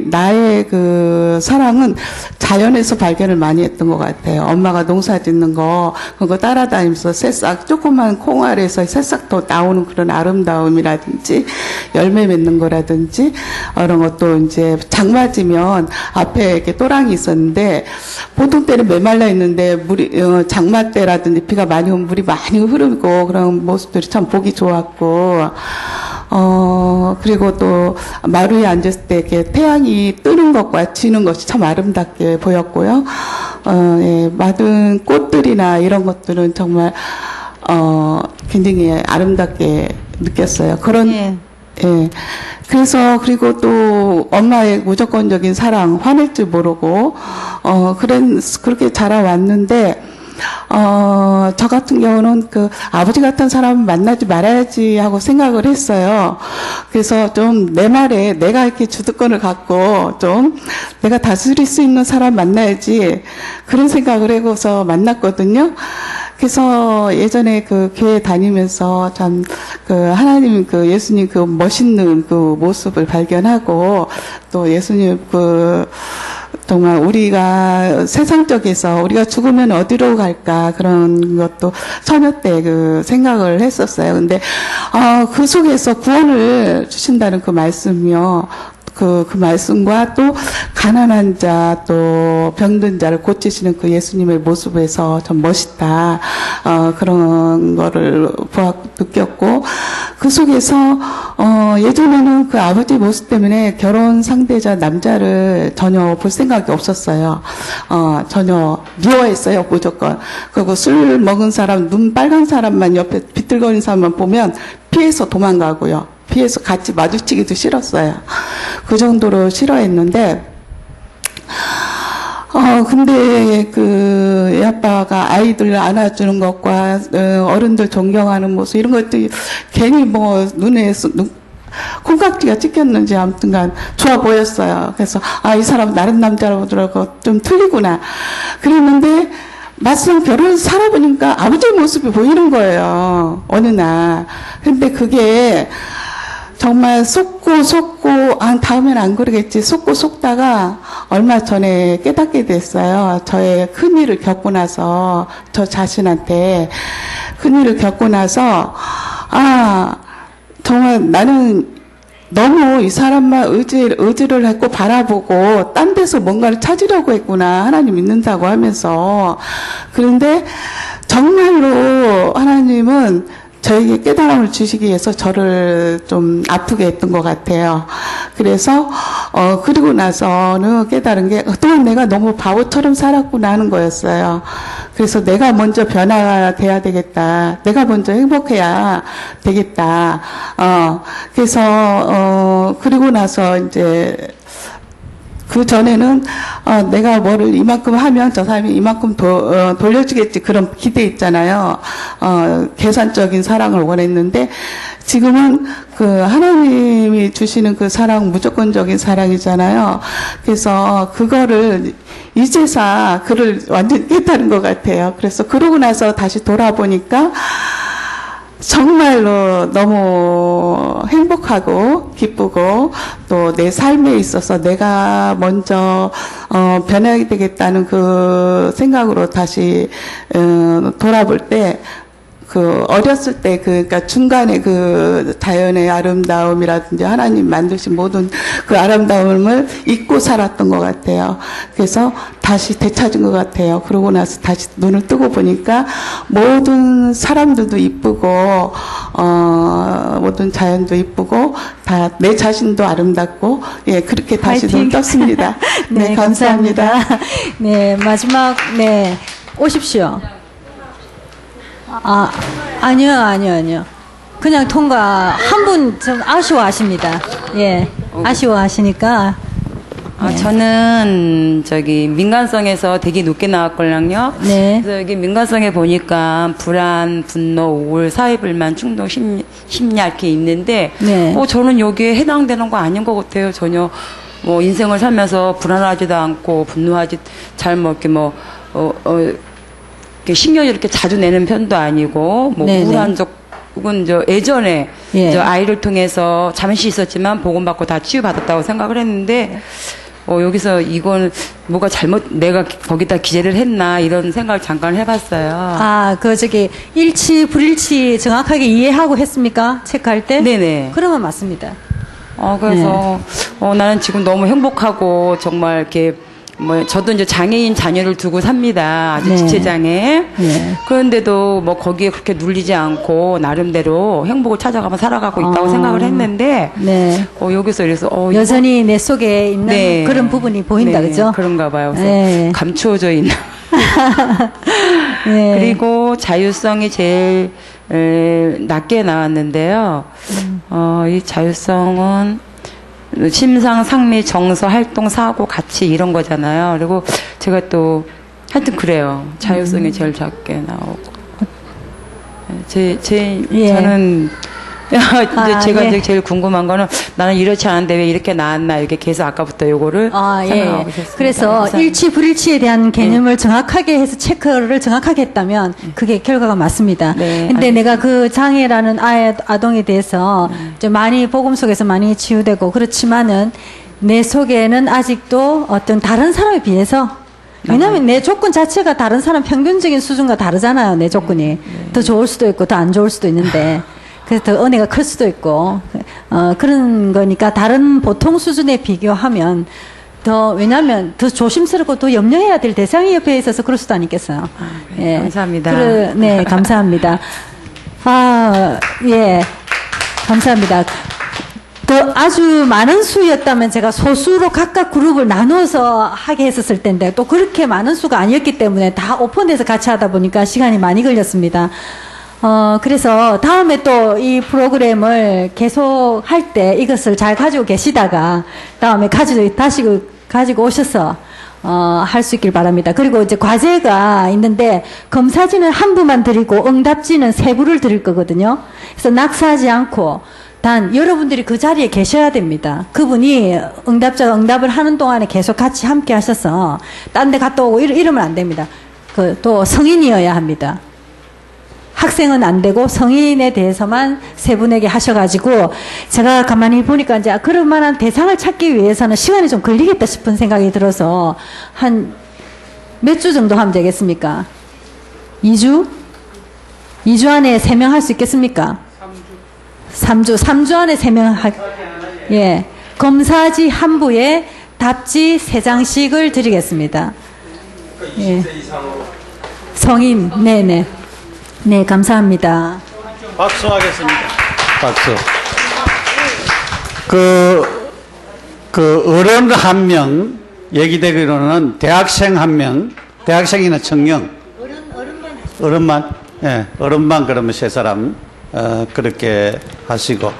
나의 그 사랑은 자연에서 발견을 많이 했던 것 같아요. 엄마가 농사 짓는 거, 그거 따라다니면서 새싹, 조그만 콩알에서 새싹도 나오는 그런 아름다움이라든지, 열매 맺는 거라든지, 이런 것도 이제 장마지면 앞에 이렇게 또랑이 있었는데, 보통 때는 메말라 있는데, 장마 때라든지 비가 많이 오면 물이 많이 흐르고, 그런 모습들이 참 보기 좋았고, 그리고 또 마루에 앉았을 때 이렇게 태양이 뜨는 것과 지는 것이 참 아름답게 보였고요. 예, 많은 꽃들이나 이런 것들은 정말, 굉장히 아름답게 느꼈어요. 예. 그래서, 그리고 또 엄마의 무조건적인 사랑, 화낼 줄 모르고, 그렇게 자라왔는데, 저 같은 경우는 그 아버지 같은 사람 만나지 말아야지 하고 생각을 했어요. 그래서 좀 내 말에 내가 이렇게 주도권을 갖고 좀 내가 다스릴 수 있는 사람 만나야지 그런 생각을 하고서 만났거든요. 그래서 예전에 그 교회 다니면서 참 그 하나님 그 예수님 그 멋있는 그 모습을 발견하고 또 예수님 그 정말 우리가 세상적에서 우리가 죽으면 어디로 갈까 그런 것도 처녀 때 그 생각을 했었어요. 근데 그 속에서 구원을 주신다는 그 말씀이요. 그 말씀과 또 가난한 자, 또 병든 자를 고치시는 그 예수님의 모습에서 좀 멋있다. 그런 거를 느꼈고, 그 속에서, 예전에는 그 아버지 모습 때문에 결혼 상대자 남자를 전혀 볼 생각이 없었어요. 전혀 미워했어요, 무조건. 그리고 술 먹은 사람, 눈 빨간 사람만 옆에 비틀거리는 사람만 보면 피해서 도망가고요. 피해서 같이 마주치기도 싫었어요. 그 정도로 싫어했는데, 근데 애 아빠가 아이들 안아주는 것과, 어른들 존경하는 모습, 이런 것들이 괜히 눈에, 콩깍지가 찍혔는지 아무튼간 좋아 보였어요. 그래서, 이 사람 다른 남자라고 들어가고 좀 틀리구나. 그랬는데, 막상 결혼을 살아보니까 아버지의 모습이 보이는 거예요. 어느 날. 근데 그게, 정말 속고, 다음엔 안 그러겠지. 속다가 얼마 전에 깨닫게 됐어요. 저의 큰일을 겪고 나서, 저 자신한테 큰일을 겪고 나서, 정말 나는 너무 이 사람만 의지를 했고 바라보고, 딴 데서 뭔가를 찾으려고 했구나. 하나님 믿는다고 하면서. 그런데 정말로 하나님은 저에게 깨달음을 주시기 위해서 저를 좀 아프게 했던 것 같아요. 그래서 그리고 나서는 깨달은 게 그동안 내가 너무 바보처럼 살았구나 하는 거였어요. 그래서 내가 먼저 변화가 돼야 되겠다. 내가 먼저 행복해야 되겠다. 그래서 그리고 나서 이제 그 전에는 내가 뭐를 이만큼 하면 저 사람이 이만큼 돌려주겠지 그런 기대 있잖아요. 계산적인 사랑을 원했는데 지금은 그 하나님이 주시는 그 사랑 무조건적인 사랑이잖아요. 그래서 그거를 이제서 그를 완전히 깨달은 것 같아요. 그래서 그러고 나서 다시 돌아보니까 정말로 너무 행복하고 기쁘고 또 내 삶에 있어서 내가 먼저 변해야 되겠다는 그 생각으로 다시 돌아볼 때 그 어렸을 때 그러니까 중간에 그 자연의 아름다움이라든지 하나님 만드신 모든 그 아름다움을 잊고 살았던 것 같아요. 그래서 다시 되찾은 것 같아요. 그러고 나서 다시 눈을 뜨고 보니까 모든 사람들도 이쁘고 모든 자연도 이쁘고 다 내 자신도 아름답고 예 그렇게 다시 눈을 떴습니다. 네, 감사합니다. 네 마지막 네 오십시오. 아니요. 그냥 통과. 한 분 좀 아쉬워하십니다. 예. 아쉬워하시니까. 네. 저는 민간성에서 되게 높게 나왔걸랑요. 네. 그래서 여기 민간성에 보니까 불안, 분노, 우울, 사회불만, 충동, 심리 이렇게 있는데, 네. 저는 여기에 해당되는 거 아닌 것 같아요. 전혀 인생을 살면서 불안하지도 않고 분노하지 이렇게 신경을 이렇게 자주 내는 편도 아니고, 우울한 적은 예전에 예. 아이를 통해서 잠시 있었지만 복음받고 다 치유받았다고 생각을 했는데, 여기서 이건 뭐가 내가 거기다 기재를 했나 이런 생각을 잠깐 해봤어요. 일치, 불일치 정확하게 이해하고 했습니까? 체크할 때? 네네. 그러면 맞습니다. 그래서, 나는 지금 너무 행복하고 정말 이렇게 저도 이제 장애인 자녀를 두고 삽니다. 아주 네. 지체장애. 네. 그런데도 거기에 그렇게 눌리지 않고 나름대로 행복을 찾아가며 살아가고 있다고 생각을 했는데, 네. 여기서 이래서, 여전히 내 속에 있는 그런 부분이 보인다, 네, 그죠? 그런가 봐요. 그래서 네. 감추어져 있는. 네. 그리고 자율성이 제일 낮게 나왔는데요. 이 자율성은 심상, 상미, 정서, 활동, 사고, 가치 이런 거잖아요. 그리고 제가 또 하여튼 그래요. 자율성이 제일 작게 나오고. 저는 제가 이제 제일 궁금한 거는 나는 이렇지 않은데 왜 이렇게 나왔나 이렇게 계속 아까부터 요거를 생각하고 있었습니다. 그래서 감사합니다. 일치 불일치에 대한 개념을 정확하게 해서 체크를 정확하게 했다면 그게 결과가 맞습니다. 근데 내가 그 장애라는 아동에 대해서 좀 많이 복음 속에서 많이 치유되고 그렇지만은 내 속에는 아직도 어떤 다른 사람에 비해서 왜냐하면 내 조건 자체가 다른 사람 평균적인 수준과 다르잖아요. 내 조건이 더 좋을 수도 있고 더 안 좋을 수도 있는데 그래서 더 은혜가 클 수도 있고 그런 거니까 다른 보통 수준에 비교하면 왜냐하면 더 조심스럽고 더 염려해야 될 대상이 옆에 있어서 그럴 수도 아니겠어요. 예. 감사합니다. 네, 감사합니다. 예. 감사합니다. 더 아주 많은 수였다면 제가 소수로 각각 그룹을 나눠서 하게 했었을 텐데 또 그렇게 많은 수가 아니었기 때문에 다 오픈돼서 같이 하다 보니까 시간이 많이 걸렸습니다. 그래서 다음에 또 이 프로그램을 계속 할 때 이것을 잘 가지고 계시다가 다음에 다시 가지고 오셔서 할 수 있길 바랍니다. 그리고 이제 과제가 있는데 검사지는 한 부만 드리고 응답지는 3부를 드릴 거거든요. 그래서 낙사하지 않고 단 여러분들이 그 자리에 계셔야 됩니다. 그분이 응답자가 응답을 하는 동안에 계속 같이 함께 하셔서 딴 데 갔다 오고 이러면 안 됩니다. 또 성인이어야 합니다. 학생은 안 되고 성인에 대해서만 3분에게 하셔가지고 제가 가만히 보니까 이제 그럴 만한 대상을 찾기 위해서는 시간이 좀 걸리겠다 싶은 생각이 들어서 한 몇 주 정도 하면 되겠습니까? 2주? 2주 안에 3명 할 수 있겠습니까? 3주 안에 3명 예. 검사지 한 부에 답지 3장씩을 드리겠습니다. 예. 성인, 네네. 네, 감사합니다. 박수 하겠습니다. 박수. 어른 1명, 얘기되기로는 대학생 1명, 대학생이나 청년. 어른만? 예, 어른만 그러면 3사람, 그렇게 하시고.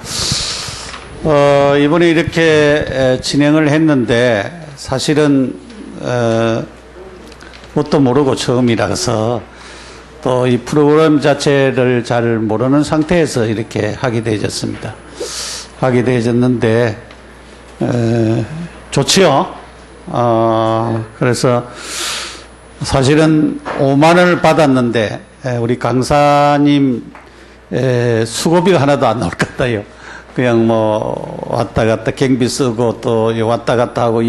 이번에 이렇게 진행을 했는데, 사실은, 뭣도 모르고 처음이라서, 또 이 프로그램 자체를 잘 모르는 상태에서 이렇게 하게 되어졌습니다. 하게 되어졌는데, 좋지요? 그래서 사실은 5만 원을 받았는데, 우리 강사님, 수고비가 하나도 안 나올 것 같아요. 그냥 뭐, 왔다 갔다 경비 쓰고, 또 왔다 갔다 하고,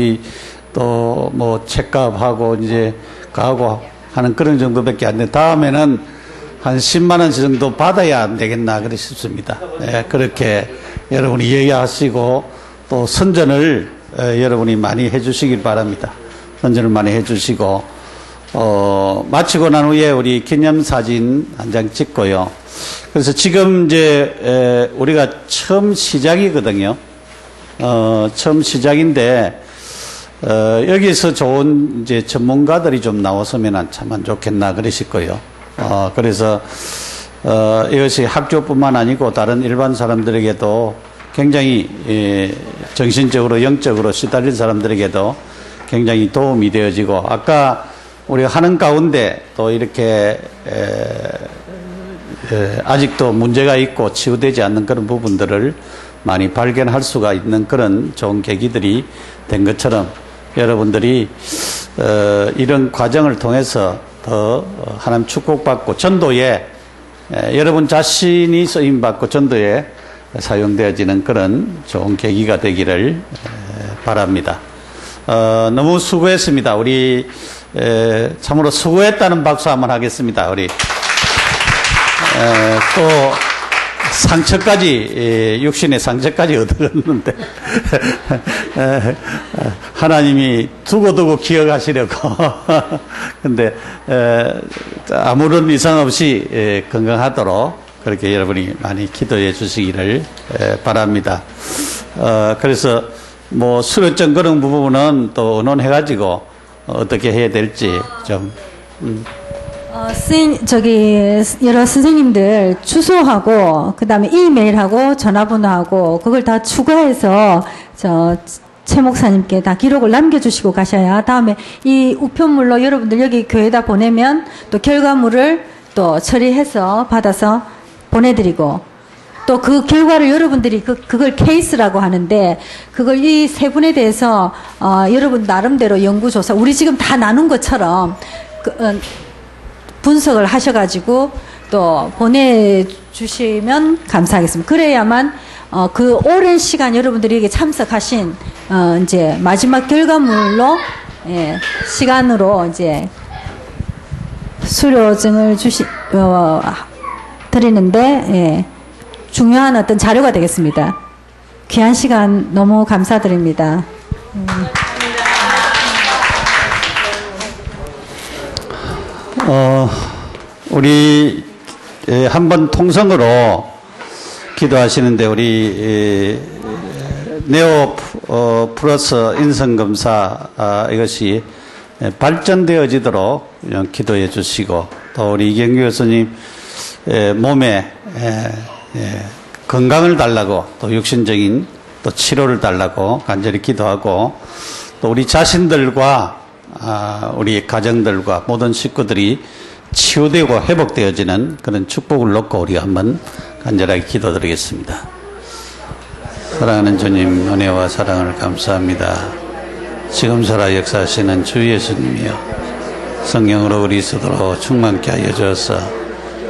또 뭐, 책값하고, 이제, 가고, 하는 그런 정도밖에 안 돼. 다음에는 한 10만 원 정도 받아야 안 되겠나 그래 싶습니다. 예, 그렇게 여러분이 이해하시고 또 선전을 여러분이 많이 해주시길 바랍니다. 선전을 많이 해주시고 마치고 난 후에 우리 기념사진 한 장 찍고요. 그래서 지금 이제 우리가 처음 시작이거든요. 처음 시작인데 여기서 좋은 이제 전문가들이 좀 나왔으면 참 좋겠나 그러실 거예요. 그래서 이것이 학교뿐만 아니고 다른 일반 사람들에게도 굉장히 정신적으로 영적으로 시달린 사람들에게도 굉장히 도움이 되어지고 아까 우리가 하는 가운데 또 이렇게 아직도 문제가 있고 치유되지 않는 그런 부분들을 많이 발견할 수가 있는 그런 좋은 계기들이 된 것처럼 여러분들이 이런 과정을 통해서 더 하나님 축복받고 전도에 여러분 자신이 쓰임받고 전도에 사용되어지는 그런 좋은 계기가 되기를 바랍니다. 너무 수고했습니다. 우리 참으로 수고했다는 박수 한번 하겠습니다. 우리 또 상처까지 육신의 상처까지 얻었는데 하나님이 두고두고 기억하시려고 근데 아무런 이상 없이 건강하도록 그렇게 여러분이 많이 기도해 주시기를 바랍니다. 그래서 뭐 수료증 그런 부분은 또 의논해 가지고 어떻게 해야 될지 좀 여러 선생님들 주소하고, 그 다음에 이메일하고, 전화번호하고, 그걸 다 추가해서, 최 목사님께 다 기록을 남겨주시고 가셔야, 다음에 이 우편물로 여러분들 여기 교회에다 보내면, 또 결과물을 또 처리해서 받아서 보내드리고, 또 그 결과를 여러분들이 그걸 케이스라고 하는데, 그걸 이 3분에 대해서, 여러분 나름대로 연구조사, 우리 지금 다 나눈 것처럼, 분석을 하셔가지고 또 보내주시면 감사하겠습니다. 그래야만 그 오랜 시간 여러분들이 여기 참석하신 이제 마지막 결과물로 시간으로 이제 수료증을 드리는데 중요한 어떤 자료가 되겠습니다. 귀한 시간 너무 감사드립니다. 우리 한번 통성으로 기도하시는데 우리 네오 플러스 인성검사 이것이 발전되어지도록 기도해 주시고, 또 우리 이경규 교수님 몸에 건강을 달라고, 또 육신적인 또 치료를 달라고 간절히 기도하고, 또 우리 자신들과 우리 가정들과 모든 식구들이 치유되고 회복되어지는 그런 축복을 놓고 우리 한번 간절하게 기도드리겠습니다. 사랑하는 주님, 은혜와 사랑을 감사합니다. 지금 살아 역사하시는 주 예수님이여, 성령으로 그리스도로 충만케 하여 주어서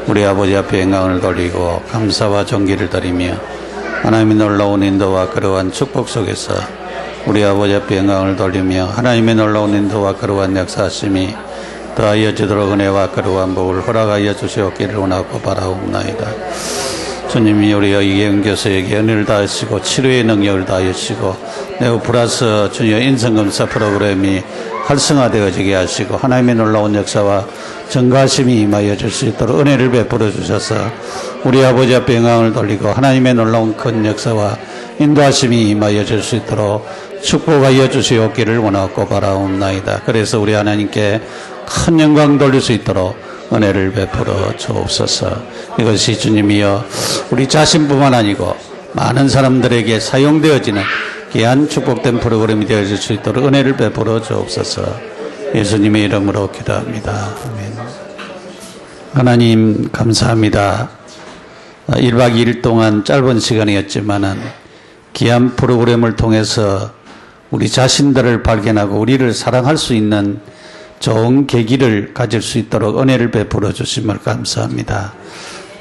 우리 아버지 앞에 영광을 돌리고 감사와 존귀를 드리며, 하나님의 놀라운 인도와 그러한 축복 속에서 우리 아버지 앞에 영광을 돌리며, 하나님의 놀라운 인도와 그러한 역사하심이 더하여 주도록 은혜와 그러한 복을 허락하여 주시옵기를 원하고 바라옵나이다. 주님이 우리 이경 교수에게 은혜를 다하시고 치료의 능력을 다하시고, 네오 플러스 주니어 인성검사 프로그램이 활성화되어지게 하시고, 하나님의 놀라운 역사와 전가심이 임하여 줄 수 있도록 은혜를 베풀어 주셔서 우리 아버지 앞에 영광을 돌리고 하나님의 놀라운 큰 역사와 인도하심이 임하여 줄 수 있도록 축복하여 주시옵기를 원하고 바라옵나이다. 그래서 우리 하나님께 큰 영광 돌릴 수 있도록 은혜를 베풀어 주옵소서. 이것이 주님이여 우리 자신뿐만 아니고 많은 사람들에게 사용되어지는 귀한 축복된 프로그램이 되어질 수 있도록 은혜를 베풀어 주옵소서. 예수님의 이름으로 기도합니다. 아멘. 하나님 감사합니다. 1박 2일 동안 짧은 시간이었지만은 귀한 프로그램을 통해서 우리 자신들을 발견하고 우리를 사랑할 수 있는 좋은 계기를 가질 수 있도록 은혜를 베풀어 주심을 감사합니다.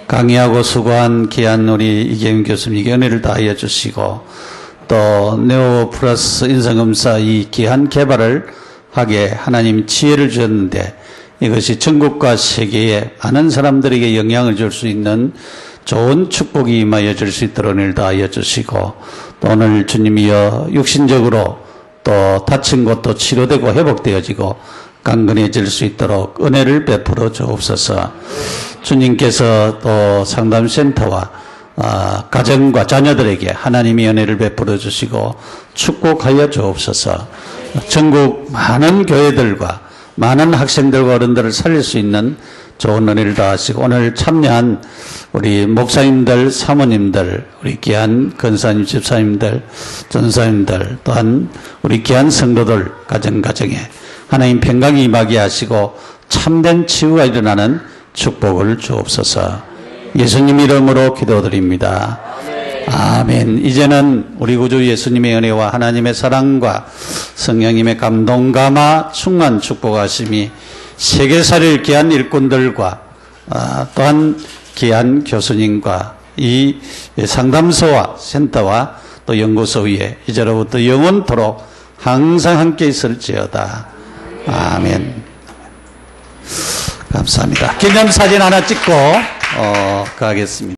강의하고 수고한 귀한 우리 이경윤 교수님에게 은혜를 다하여 주시고, 또 네오 플러스 인성검사 이 귀한 개발을 하게 하나님 지혜를 주셨는데, 이것이 전국과 세계에 많은 사람들에게 영향을 줄 수 있는 좋은 축복이 임하여 줄 수 있도록 은혜를 다하여 주시고, 또 오늘 주님이여 육신적으로 또 다친 곳도 치료되고 회복되어지고 강건해질 수 있도록 은혜를 베풀어 주옵소서. 주님께서 또 상담센터와 가정과 자녀들에게 하나님의 은혜를 베풀어 주시고 축복하여 주옵소서. 전국 많은 교회들과 많은 학생들과 어른들을 살릴 수 있는 좋은 은혜를 다하시고, 오늘 참여한 우리 목사님들, 사모님들, 우리 귀한 권사님, 집사님들, 전사님들, 또한 우리 귀한 성도들 가정가정에 하나님 평강이 임하게 하시고 참된 치유가 일어나는 축복을 주옵소서. 예수님 이름으로 기도드립니다. 아멘. 이제는 우리 구주 예수님의 은혜와 하나님의 사랑과 성령님의 감동, 감화, 충만 축복하심이 세계살일 귀한 일꾼들과 또한 귀한 교수님과 이 상담소와 센터와 또 연구소 위에 이제로부터 영원토록 항상 함께 있을지어다. 아멘. 감사합니다. 기념사진 하나 찍고 가겠습니다.